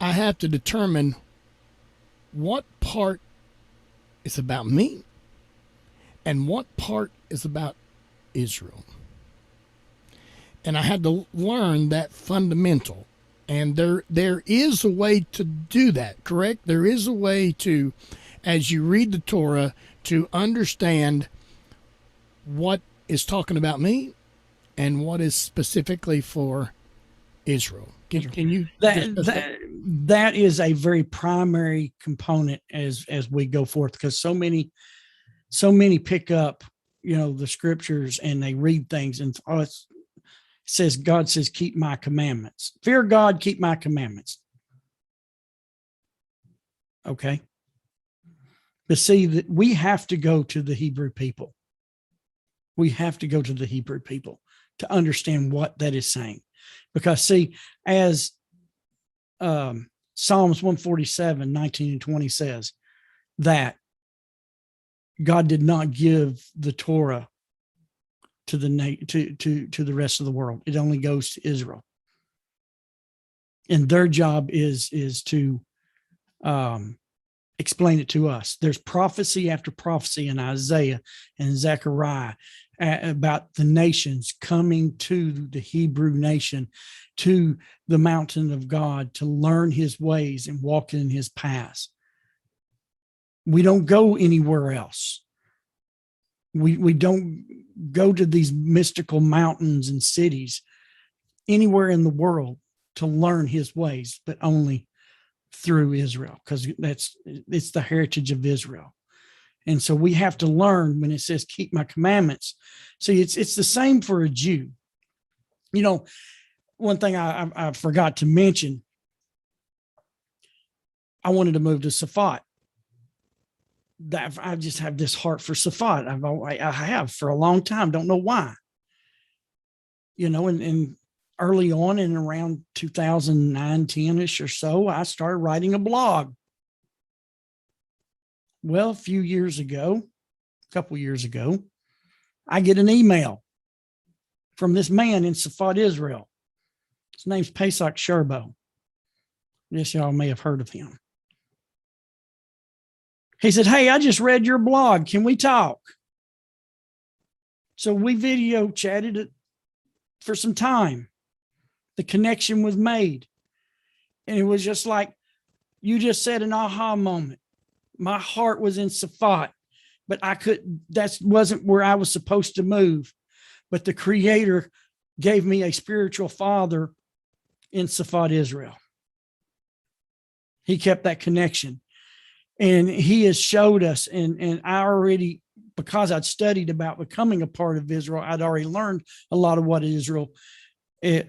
I have to determine what part is about me and what part is about Israel. And I had to learn that fundamental. And there is a way to do that, correct? There is a way to, as you read the Torah, to understand what is talking about me and what is specifically for Israel. Can you that is a very primary component as we go forth, because so many pick up, the scriptures and they read things and it says, God says, keep my commandments. Fear God, keep my commandments. Okay. But see, that we have to go to the Hebrew people. We have to go to the Hebrew people to understand what that is saying. Because see, as Psalms 147, 19 and 20 says, that God did not give the Torah to the rest of the world. It only goes to Israel. And their job is to explain it to us. There's prophecy after prophecy in Isaiah and Zechariah about the nations coming to the Hebrew nation, to the mountain of God, to learn his ways and walk in his paths. We don't go anywhere else. We don't go to these mystical mountains and cities anywhere in the world to learn his ways, but only through Israel, because it's the heritage of Israel. And so we have to learn when it says, keep my commandments. See, it's the same for a Jew. One thing I forgot to mention, I wanted to move to Safat. That I just have this heart for Safat. I have for a long time. Don't know why. And early on in around 2009, 10-ish or so, I started writing a blog. Well, a couple years ago, I get an email from this man in Safat, Israel. His name's Pesach Sherbo. Yes, y'all may have heard of him. He said, hey, I just read your blog. Can we talk? So we video chatted it for some time. The connection was made. And it was just like you just said, an aha moment. My heart was in Safat, but that wasn't where I was supposed to move. But the Creator gave me a spiritual father in Safat, Israel. He kept that connection. And he has showed us, and I already, because I'd studied about becoming a part of Israel, I'd already learned a lot of what Israel is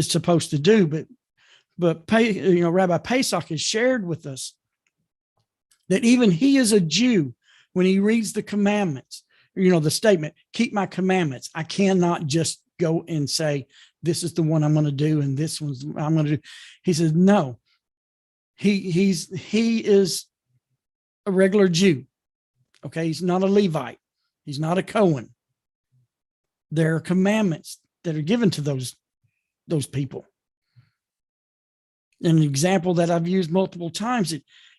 supposed to do. But Rabbi Pesach has shared with us that even he is a Jew when he reads the commandments, the statement, keep my commandments. I cannot just go and say, this is the one I'm going to do, and this one's I'm going to do. He says, no, he is a regular Jew. Okay. He's not a Levite. He's not a Cohen. There are commandments that are given to those people. An example that I've used multiple times,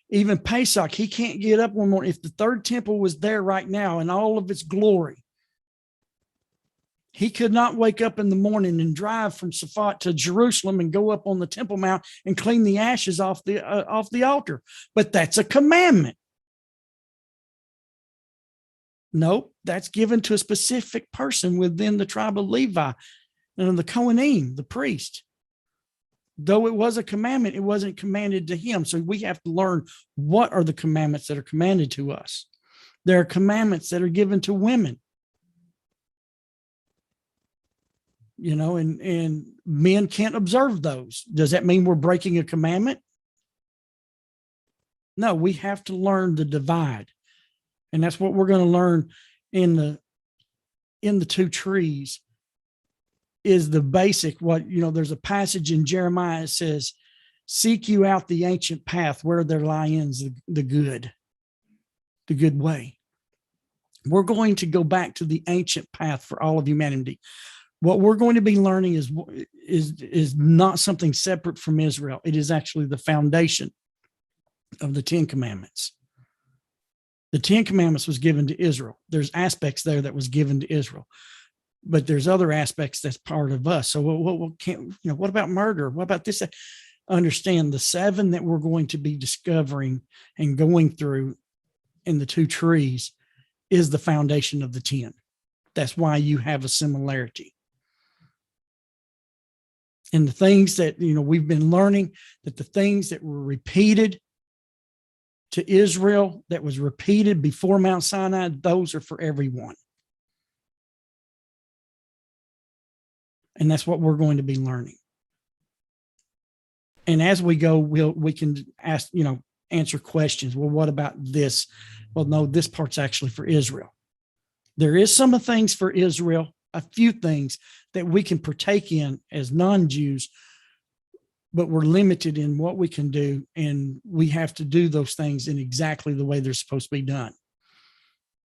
even Pesach, he can't get up one morning. If the third temple was there right now in all of its glory, he could not wake up in the morning and drive from Safat to Jerusalem and go up on the Temple Mount and clean the ashes off the altar. But that's a commandment. Nope, that's given to a specific person within the tribe of Levi and the Kohanim, the priest. Though it was a commandment, it wasn't commanded to him. So we have to learn what are the commandments that are commanded to us. There are commandments that are given to women. And men can't observe those. Does that mean we're breaking a commandment? No, we have to learn the divide. And that's what we're going to learn in the two trees is the basic, there's a passage in Jeremiah that says, seek you out the ancient path where there lies the good way. We're going to go back to the ancient path for all of humanity. What we're going to be learning is not something separate from Israel. It is actually the foundation of the 10 Commandments. The 10 Commandments was given to Israel. There's aspects there that was given to Israel, but there's other aspects that's part of us. So what about murder? What about this? Understand the 7 that we're going to be discovering and going through in the two trees is the foundation of the 10. That's why you have a similarity. And the things that, we've been learning, that the things that were repeated to Israel, that was repeated before Mount Sinai, those are for everyone. And that's what we're going to be learning. And as we go, we can ask, answer questions. Well, what about this? Well, no, this part's actually for Israel. There is some things for Israel, a few things that we can partake in as non-Jews, but we're limited in what we can do, and we have to do those things in exactly the way they're supposed to be done.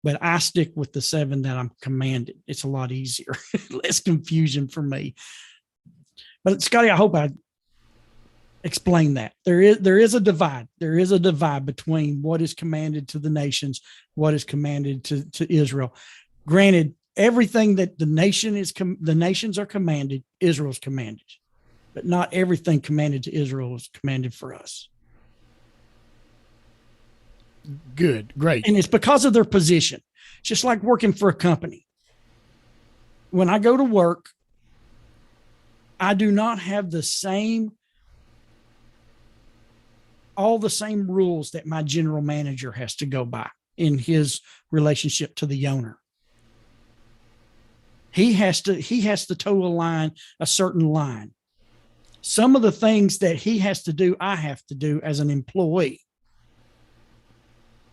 But I stick with the 7 that I'm commanded. It's a lot easier, less confusion for me. But Scotty, I hope I explained that. There is a divide. There is a divide between what is commanded to the nations, what is commanded to Israel. Granted, everything that the nations are commanded, Israel's commanded. But not everything commanded to Israel is commanded for us. Good, great. And it's because of their position. It's just like working for a company. When I go to work, I do not have all the same rules that my general manager has to go by in his relationship to the owner. He has to toe a line, a certain line. Some of the things that he has to do, I have to do as an employee.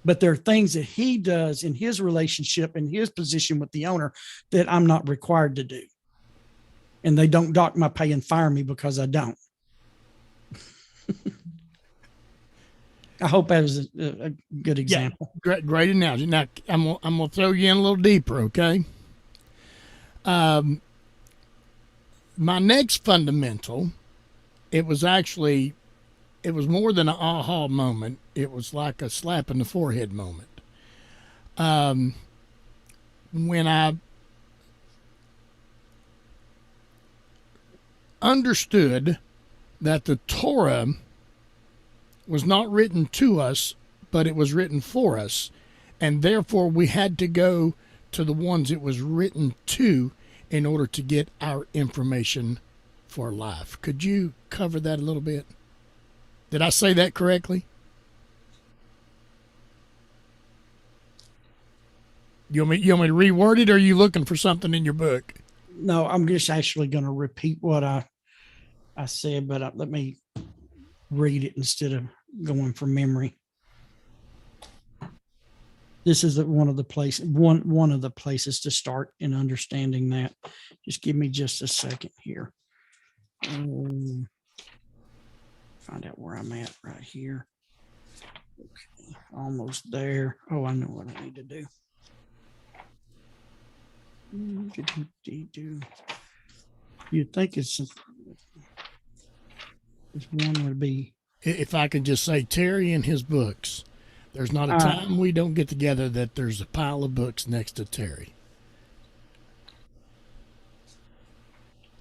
But there are things that he does in his relationship and his position with the owner that I'm not required to do. And they don't dock my pay and fire me because I don't. I hope that was a good example. Yeah, great analogy. Now, I'm gonna throw you in a little deeper, okay? Um, my next fundamental, it was more than an aha moment. It was like a slap in the forehead moment. Um, when I understood that the Torah was not written to us, but it was written for us, and therefore we had to go to the ones it was written to in order to get our information for life. Could you cover that a little bit? Did I say that correctly? You want me to reword it, or are you looking for something in your book? No, I'm just actually going to repeat what I said, but let me read it instead of going from memory. This is one of the places to start in understanding that. Just give me just a second here. Find out where I'm at right here. Okay, almost there. Oh, I know what I need to do. You'd think it's one would be. If I could just say, Terry and his books. There's not a time we don't get together that there's a pile of books next to Terry.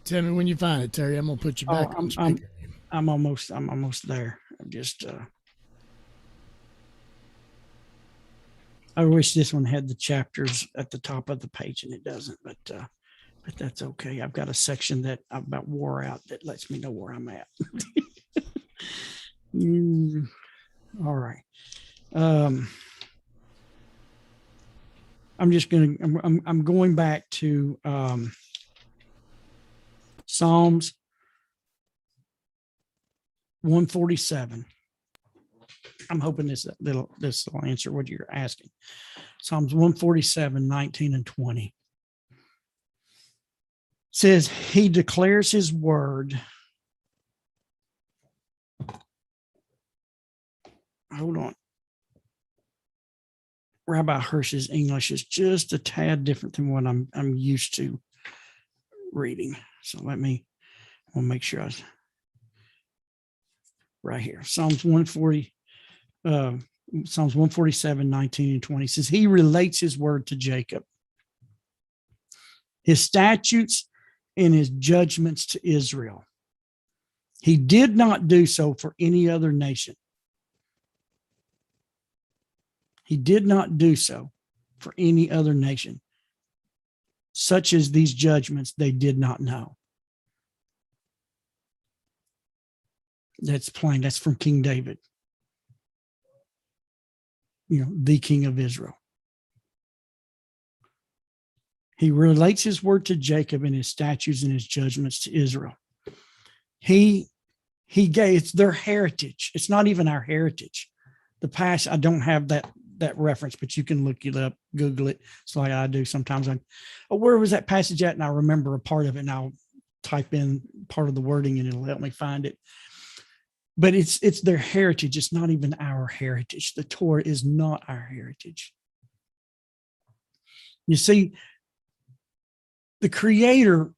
Tell me when you find it, Terry. I'm gonna put you back on speaker. I'm almost there. I'm just. I wish this one had the chapters at the top of the page, and it doesn't. But that's okay. I've got a section that I've about wore out that lets me know where I'm at. All right. I'm going back to Psalms 147. I'm hoping this will answer what you're asking. Psalms 147, 19 and 20 says, he declares his word. Hold on. Rabbi Hirsch's English is just a tad different than what I'm used to reading. So I'll make sure right here. Psalms 147, 19 and 20 says, he relates his word to Jacob, his statutes and his judgments to Israel. He did not do so for any other nation. He did not do so for any other nation, such as these judgments they did not know. That's plain. That's from King David, the King of Israel. He relates his word to Jacob and his statutes and his judgments to Israel. He gave, it's their heritage. It's not even our heritage. The past, I don't have that reference, but you can look it up, Google it. It's like I do sometimes. Where was that passage at? And I remember a part of it, and I'll type in part of the wording and it'll help me find it. But it's their heritage. It's not even our heritage. The Torah is not our heritage. You see, the Creator,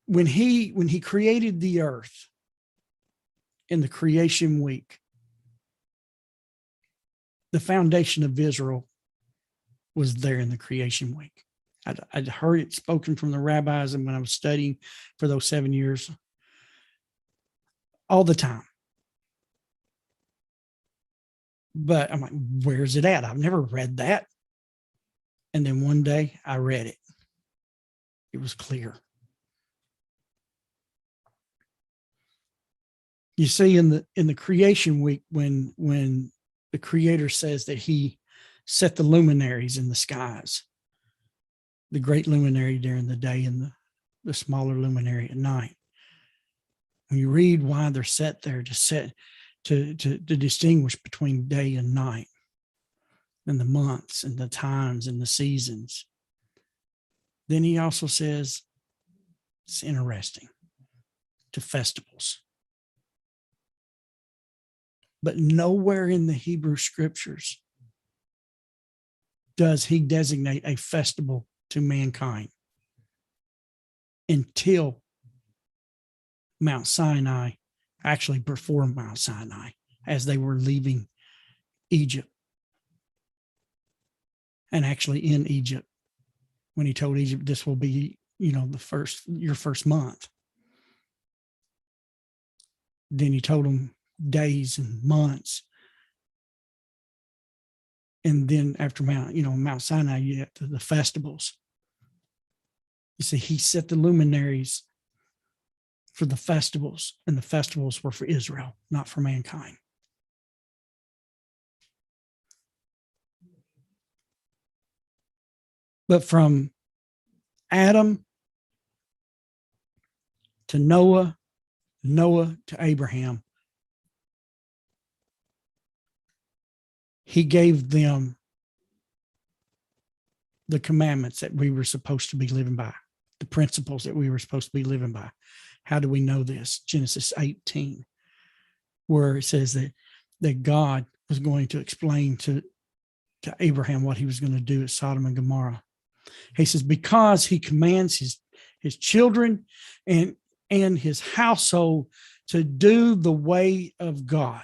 when he created the earth in the creation week, the foundation of Israel was there in the creation week. I'd heard it spoken from the rabbis, and when I was studying for those 7 years, all the time. But I'm like, where's it at? I've never read that. And then one day I read it. It was clear. You see, in the creation week, when the Creator says that he set the luminaries in the skies, the great luminary during the day and the smaller luminary at night. When you read why they're set there, to distinguish between day and night, and the months and the times and the seasons. Then he also says, it's interesting, to festivals. But nowhere in the Hebrew scriptures does he designate a festival to mankind until Mount Sinai, actually before Mount Sinai, as they were leaving Egypt. And actually in Egypt, when he told Egypt, this will be, your first month. Then he told them days and months. And then after Mount Sinai, you have the festivals. You see, he set the luminaries for the festivals, and the festivals were for Israel, not for mankind. But from Adam to Noah, Noah to Abraham, he gave them the commandments that we were supposed to be living by, the principles that we were supposed to be living by. How do we know this? Genesis 18, where it says that God was going to explain to Abraham what he was going to do at Sodom and Gomorrah. He says, because he commands his children and his household to do the way of God.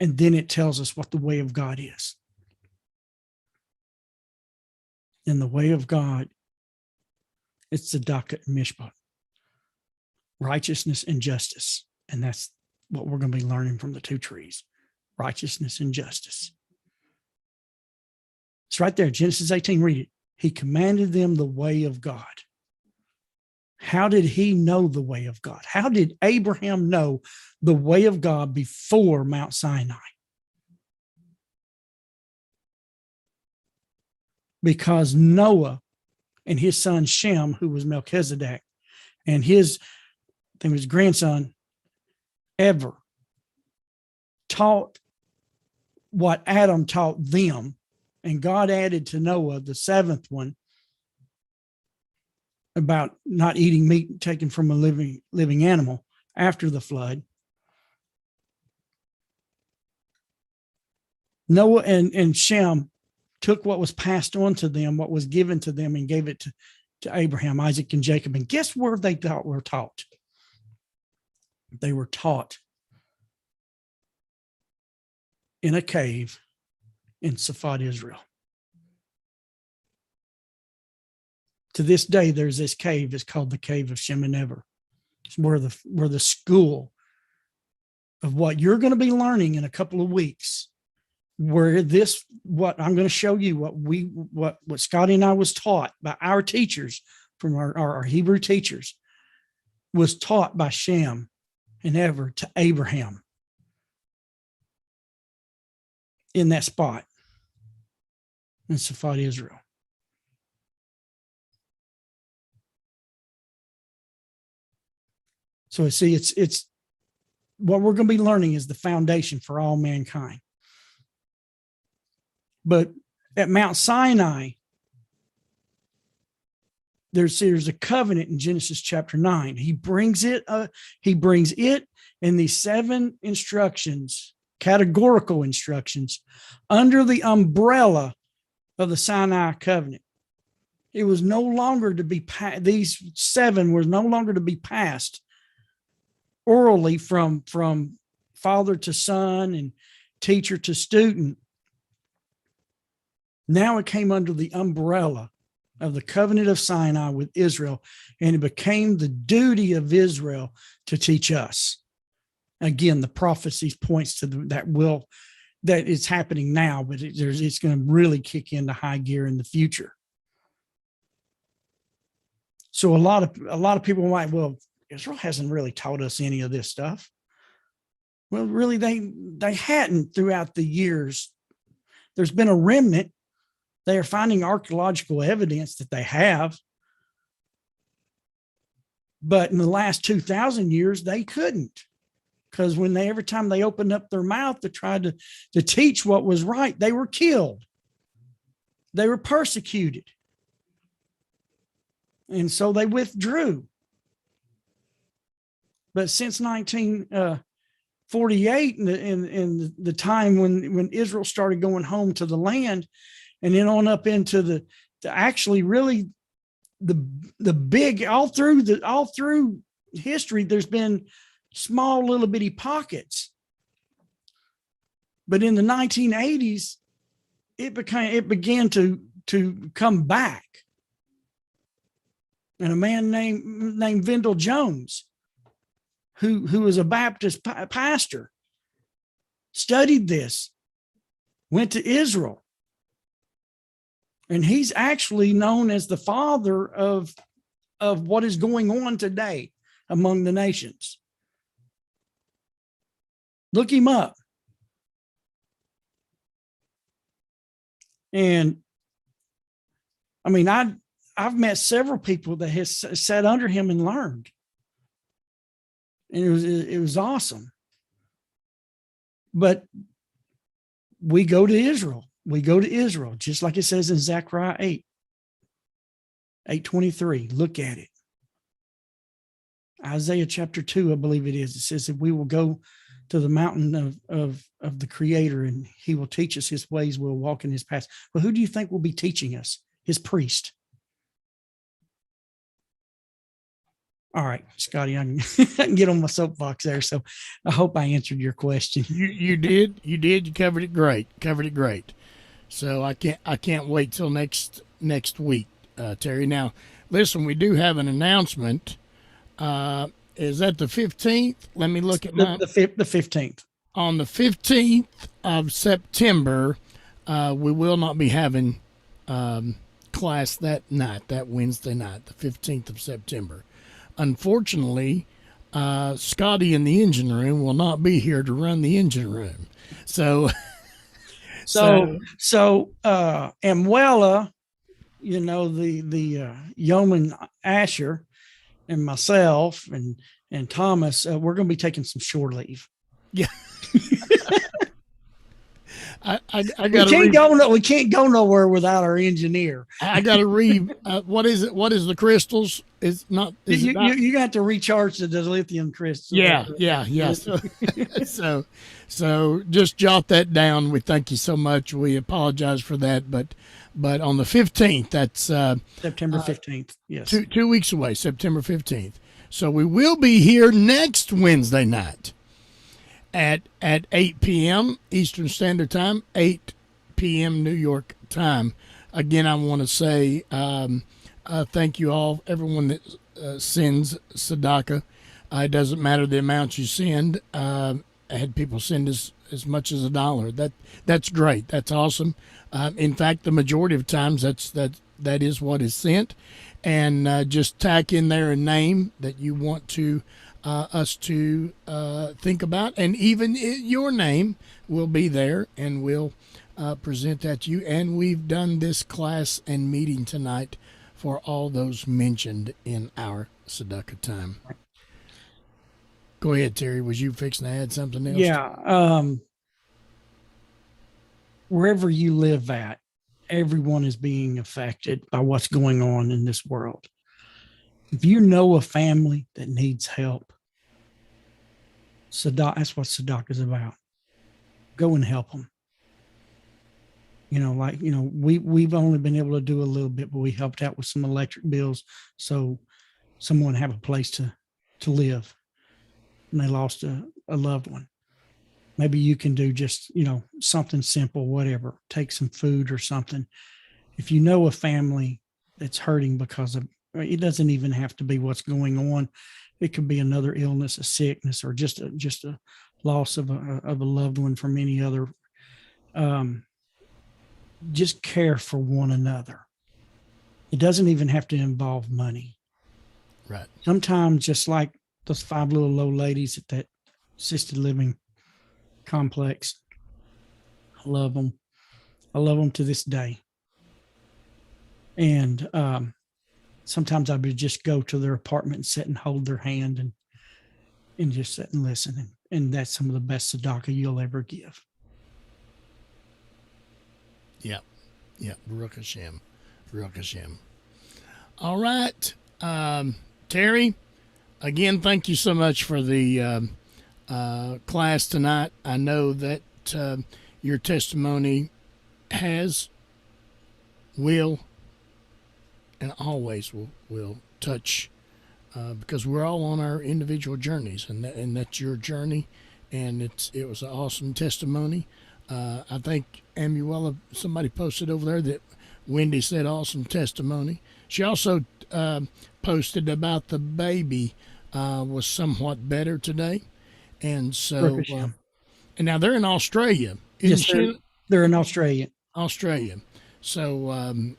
And then it tells us what the way of God is. And the way of God, it's tzedakah and mishpat, righteousness and justice. And that's what we're going to be learning from the two trees, righteousness and justice. It's right there, Genesis 18, read it. He commanded them the way of God. How did he know the way of God? How did Abraham know the way of God before Mount Sinai? Because Noah and his son Shem, who was Melchizedek, and his grandson, Ever, taught what Adam taught them. And God added to Noah the seventh one about not eating meat taken from a living animal after the flood. Noah and Shem took what was passed on to them, what was given to them, and gave it to Abraham, Isaac, and Jacob. And guess where they were taught? They were taught in a cave in Safad, Israel. To this day, there's this cave. It's called the Cave of Shemin. It's where the school of what you're going to be learning in a couple of weeks, where what I'm going to show you, what Scotty and I was taught by our teachers, from our Hebrew teachers, was taught by Shem and Ever to Abraham in that spot in Safad, Israel. So see, it's what we're going to be learning is the foundation for all mankind. But at Mount Sinai, there's a covenant in Genesis chapter 9. He brings it and these 7 instructions, categorical instructions, under the umbrella of the Sinai covenant. It was no longer to be these 7 were no longer to be passed orally from father to son and teacher to student. Now it came under the umbrella of the covenant of Sinai with Israel, and it became the duty of Israel to teach us. Again, the prophecies points to that it's happening now, but it's going to really kick into high gear in the future. So a lot of people might, well, Israel hasn't really taught us any of this stuff. Well, really, they hadn't throughout the years. There's been a remnant. They are finding archaeological evidence that they have. But in the last 2,000 years, they couldn't. Because every time they opened up their mouth to try to teach what was right, they were killed. They were persecuted. And so they withdrew. But since 48 in the time when Israel started going home to the land, and then on up into the actually really the big all through history, there's been small little bitty pockets. But in the 1980s, it began to come back. And a man named Vendell Jones, who was a Baptist pastor, studied this, went to Israel. And he's actually known as the father of what is going on today among the nations. Look him up. And I mean, I've met several people that has sat under him and learned. And it was awesome. But we go to Israel. We go to Israel, just like it says in Zechariah 8:23. Look at it. Isaiah chapter 2, I believe it is. It says that we will go to the mountain of the Creator, and he will teach us his ways. We'll walk in his paths. Well, who do you think will be teaching us? His priest. All right, Scotty, I can get on my soapbox there. So I hope I answered your question. You did. You covered it great. So I can't wait till next week, Terry. Now, listen, we do have an announcement. Is that the 15th? Let me look at the 15th. On the 15th of September, we will not be having class that Wednesday night, the 15th of September. Unfortunately, Scotty in the engine room will not be here to run the engine room. So Amwella, the yeoman Asher, and myself and Thomas, we're going to be taking some shore leave. Yeah. I we can't go nowhere without our engineer. I got to read. What is it? What is the crystals? You got to recharge the lithium crystals. Yeah. So just jot that down. We thank you so much. We apologize for that, but on the 15th, that's September 15th. Yes, 2 weeks away, September 15th. So we will be here next Wednesday night at 8 p.m. Eastern Standard Time, 8 p.m. New York time. Again, I want to say thank you all, everyone that sends tzedakah. It doesn't matter the amount you send. I had people send as much as $1. That's great. That's awesome. In fact, the majority of times that is what is sent. And just tack in there a name that you want to us to think about, and even your name will be there, and we'll present that to you. And we've done this class and meeting tonight for all those mentioned in our tzedakah time. Go ahead, Terry. Was you fixing to add something else? Yeah. Wherever you live at, everyone is being affected by what's going on in this world. If you know a family that needs help, that's what tzedakah is about. Go and help them. We've only been able to do a little bit, but we helped out with some electric bills so someone have a place to live, and they lost a loved one. Maybe you can do just, something simple, whatever, take some food or something. If you know a family that's hurting because of, it doesn't even have to be what's going on. It could be another illness, a sickness, or just a loss of a loved one from any other. Just care for one another. It doesn't even have to involve money. Right. Sometimes, just like those 5 little old ladies at that assisted living complex, I love them. I love them to this day. And sometimes I would just go to their apartment and sit and hold their hand and just sit and listen. And that's some of the best tzedakah you'll ever give. Yeah. Baruch Hashem. All right. Terry, again, thank you so much for the class tonight. I know that your testimony will, and always will touch, because we're all on our individual journeys, and that's your journey, and it was an awesome testimony. I think Amuela, somebody posted over there that Wendy said awesome testimony. She also posted about the baby was somewhat better today, and so and now they're in Australia. Yes, they're in Australia. Australia. So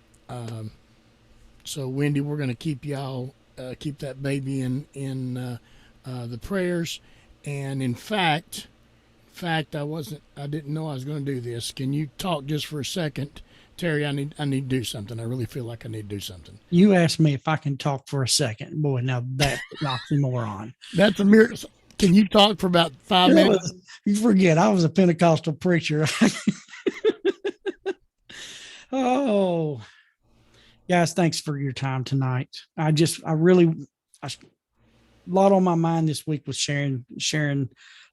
so Wendy, we're going to keep y'all keep that baby in the prayers. And in fact, I didn't know I was going to do this. Can you talk just for a second, Terry? I need to do something. I really feel like I need to do something. You asked me if I can talk for a second. Boy, now that's an oxymoron. That's a miracle. Can you talk for about 5 minutes? You forget, I was a Pentecostal preacher. Oh, guys, thanks for your time tonight. A lot on my mind this week was sharing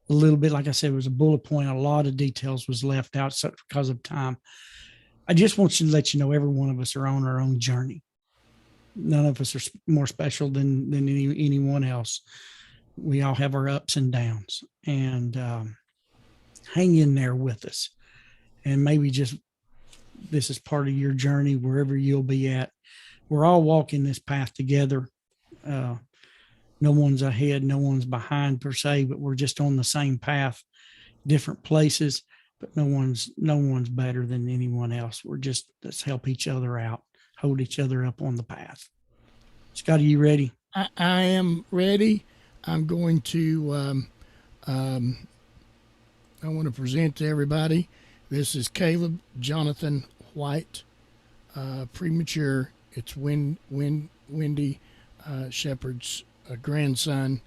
a little bit. Like I said, it was a bullet point. A lot of details was left out because of time. I just want to let you know, every one of us are on our own journey. None of us are more special than anyone else. We all have our ups and downs, and hang in there with us. And maybe just this is part of your journey, wherever you'll be at. We're all walking this path together. No one's ahead, no one's behind per se, but we're just on the same path, different places, but no one's better than anyone else. Let's help each other out, hold each other up on the path. Scotty, you ready? I am ready. I'm going to, I want to present to everybody. This is Caleb Jonathan White, premature. It's Wendy Shepherd's grandson,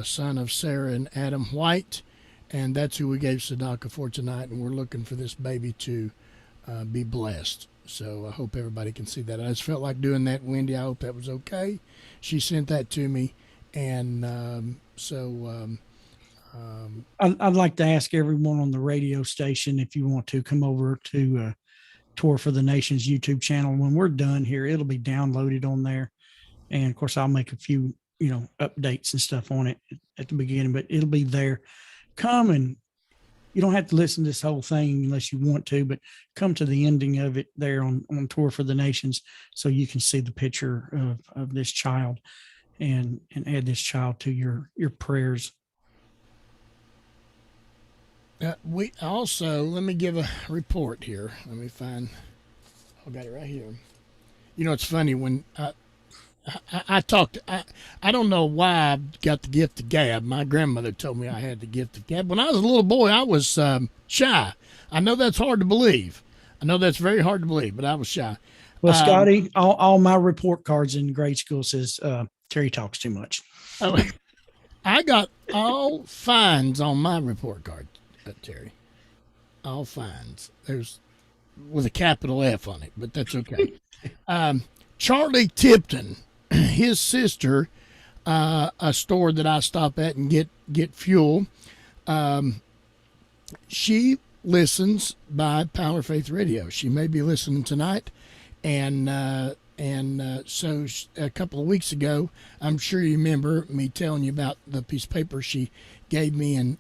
son of Sarah and Adam White, and that's who we gave Tzedakah for tonight, and we're looking for this baby to be blessed. So I hope everybody can see that. I just felt like doing that, Wendy. I hope that was okay. She sent that to me, and I'd like to ask everyone on the radio station, if you want to come over to Torah for the Nations YouTube channel. When we're done here, it'll be downloaded on there. And of course, I'll make a few, updates and stuff on it at the beginning, but it'll be there. Come, and you don't have to listen to this whole thing unless you want to, but come to the ending of it there on Torah for the Nations, so you can see the picture of this child and add this child to your prayers. We also, let me give a report here. Let me find, I got it right here. It's funny when I talked, I don't know why I got the gift of gab. My grandmother told me I had the gift of gab. When I was a little boy, I was shy. I know that's hard to believe. I know that's very hard to believe, but I was shy. Well, Scotty, all my report cards in grade school says Terry talks too much. I got all fines on my report card, Terry. All fines. There's with a capital F on it, but that's okay. Charlie Tipton, his sister, a store that I stop at and get fuel. She listens by Power Faith Radio. She may be listening tonight, and so a couple of weeks ago, I'm sure you remember me telling you about the piece of paper she gave me and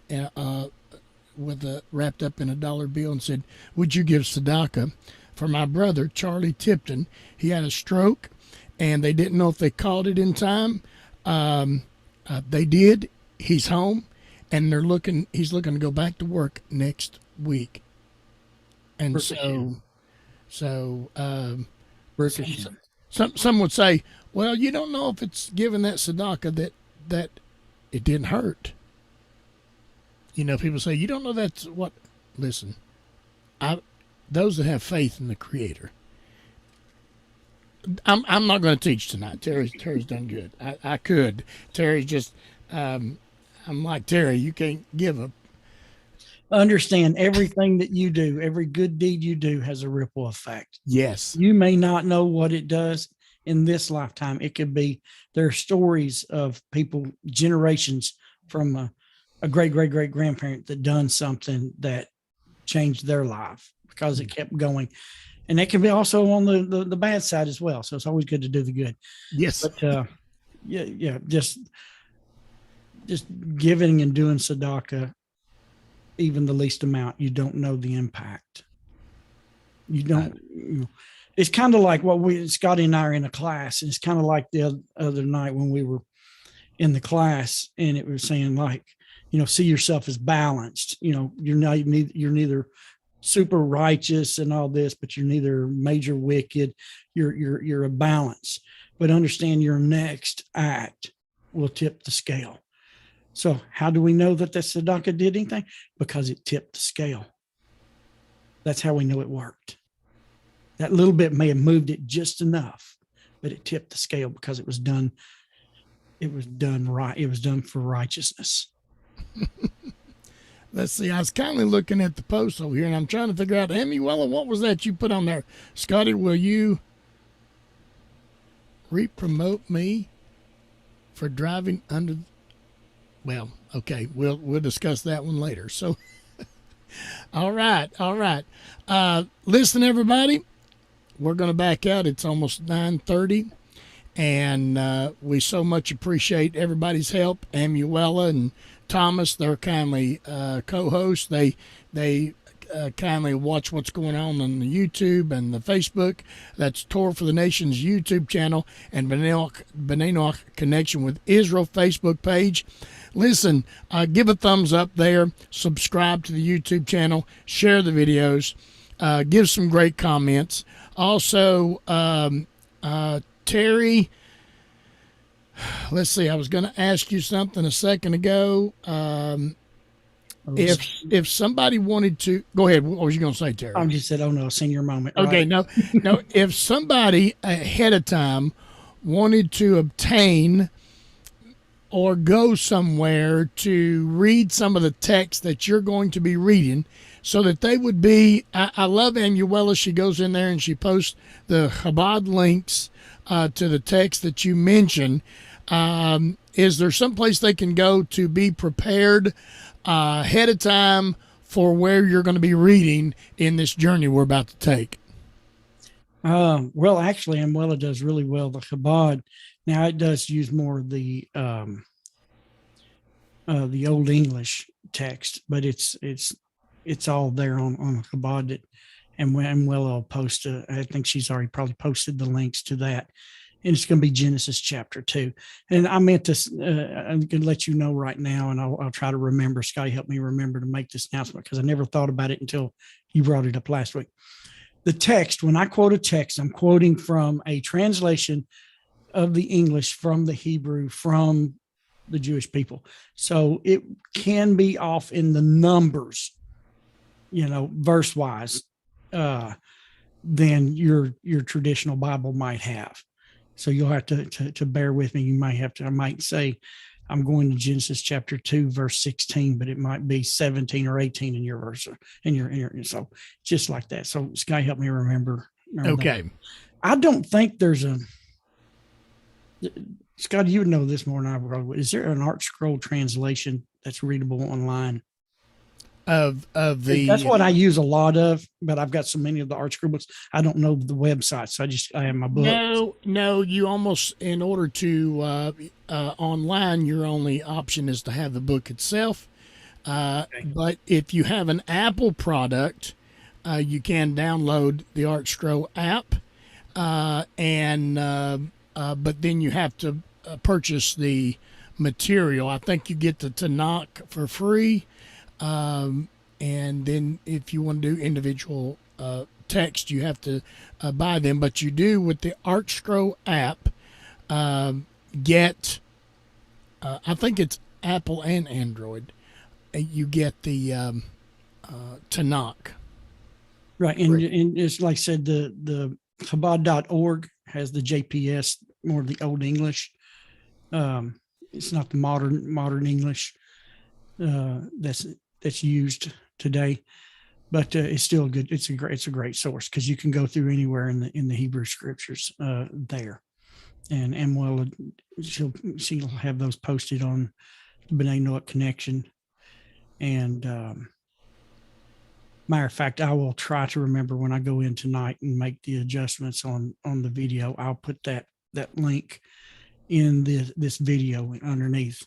wrapped up in a dollar bill and said, "Would you give tzedakah for my brother Charlie Tipton? He had a stroke, and they didn't know if they caught it in time. They did. He's home, and he's looking to go back to work next week." And some would say, "Well, you don't know if it's given that tzedakah that it didn't hurt." People say, "You don't know that's what." Listen, those that have faith in the Creator. I'm not going to teach tonight. Terry's done good. I could. Terry's just. I'm like Terry. You can't give up. Understand, everything that you do, every good deed you do, has a ripple effect. Yes. You may not know what it does in this lifetime. It could be, there are stories of people, generations from a great great great grandparent that done something that changed their life because it kept going. And that can be also on the bad side as well. So it's always good to do the good. Yes. But yeah, just giving and doing tzedakah, even the least amount, you don't know the impact. You don't. It's kind of like what Scotty and I are in a class, and it's kind of like the other night when we were in the class, and it was saying like, see yourself as balanced. You're neither super righteous and all this, but you're neither major wicked. You're a balance. But understand your next act will tip the scale. So how do we know that the tzedakah did anything? Because it tipped the scale. That's how we know it worked. That little bit may have moved it just enough, but it tipped the scale because it was done. It was done right. It was done for righteousness. Let's see. I was kindly looking at the post over here, and I'm trying to figure out, Emuela, what was that you put on there? Scotty, will you re-promote me for driving under? Well, okay, we'll discuss that one later. So, all right. Listen, everybody, we're going to back out. It's almost 9:30, and we so much appreciate everybody's help. Emuela and Thomas, they're kindly co-hosts. They kindly watch what's going on the YouTube and the Facebook. That's Torah for the Nations YouTube channel and B'nai Noach Connection with Israel Facebook page. Listen, give a thumbs up there, subscribe to the YouTube channel, share the videos, give some great comments. Also, Terry, let's see, I was going to ask you something a second ago. If somebody wanted to, go ahead. What was you going to say, Terry? I just said, oh no, senior moment. Okay, right? no. If somebody ahead of time wanted to obtain or go somewhere to read some of the text that you're going to be reading so that they would be, I love Emuela. She goes in there and she posts the Chabad links to the text that you mentioned. Is there someplace they can go to be prepared ahead of time for where you're going to be reading in this journey we're about to take? Well, actually, Emuela does really well. The Chabad, now it does use more of the Old English text, but it's all there on Chabad. And Emuela will post. I think she's already probably posted the links to that. And it's going to be Genesis chapter 2. And I meant to, I'm going to let you know right now, and I'll try to remember. Scotty helped me remember to make this announcement because I never thought about it until you brought it up last week. The text, when I quote a text, I'm quoting from a translation of the English from the Hebrew from the Jewish people. So it can be off in the numbers, verse wise, than your traditional Bible might have. So you'll have to bear with me. I might say I'm going to Genesis chapter 2, verse 16, but it might be 17 or 18 in your verse, so just like that. So Sky, help me remember Okay. that. I don't think there's Scott, you would know this more than I would. Is there an Art Scroll translation that's readable online? Of the, that's what I use a lot of, but I've got so many of the Art Scroll books. I don't know the website, so I have my book. No, you almost, in order to online, your only option is to have the book itself. Okay. But if you have an Apple product, you can download the Art Scroll app, but then you have to purchase the material. I think you get the Tanakh for free. And then if you want to do individual text, you have to buy them. But you do with the Art Scroll app get, I think it's Apple and Android, you get the Tanakh. Right. And it's like I said, the Chabad.org has the JPS, more of the Old English. It's not the modern English that's used today, but it's still good. It's a great source because you can go through anywhere in the Hebrew scriptures there. And Emuela, she'll have those posted on the B'nai Noach Connection And matter of fact, I will try to remember when I go in tonight and make the adjustments on the video. I'll put that link in this video underneath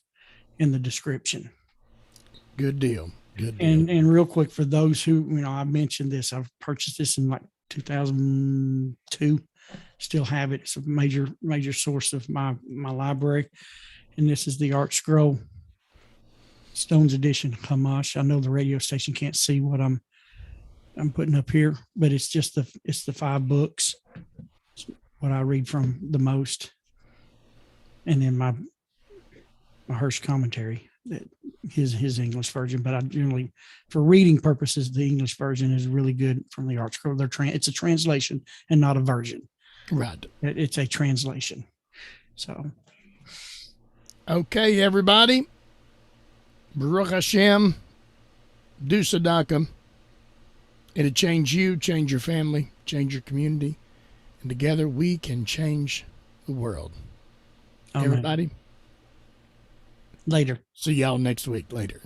in the description. Good deal. Good deal. And real quick, for those who, I mentioned this, I've purchased this in like 2002. Still have it. It's a major source of my library. And this is the Art Scroll Stone's Edition Chumash. I know the radio station can't see what I'm putting up here, but it's just the 5 books. It's what I read from the most. And then my Hirsch commentary, his English version. But I generally, for reading purposes, the English version is really good from the Art Scroll. It's a translation and not a version. Right. It's a translation. So. Okay, everybody. Baruch Hashem. Do tzedakah. It'll change you, change your family, change your community. And together we can change the world. Amen. Everybody. Later. See y'all next week. Later.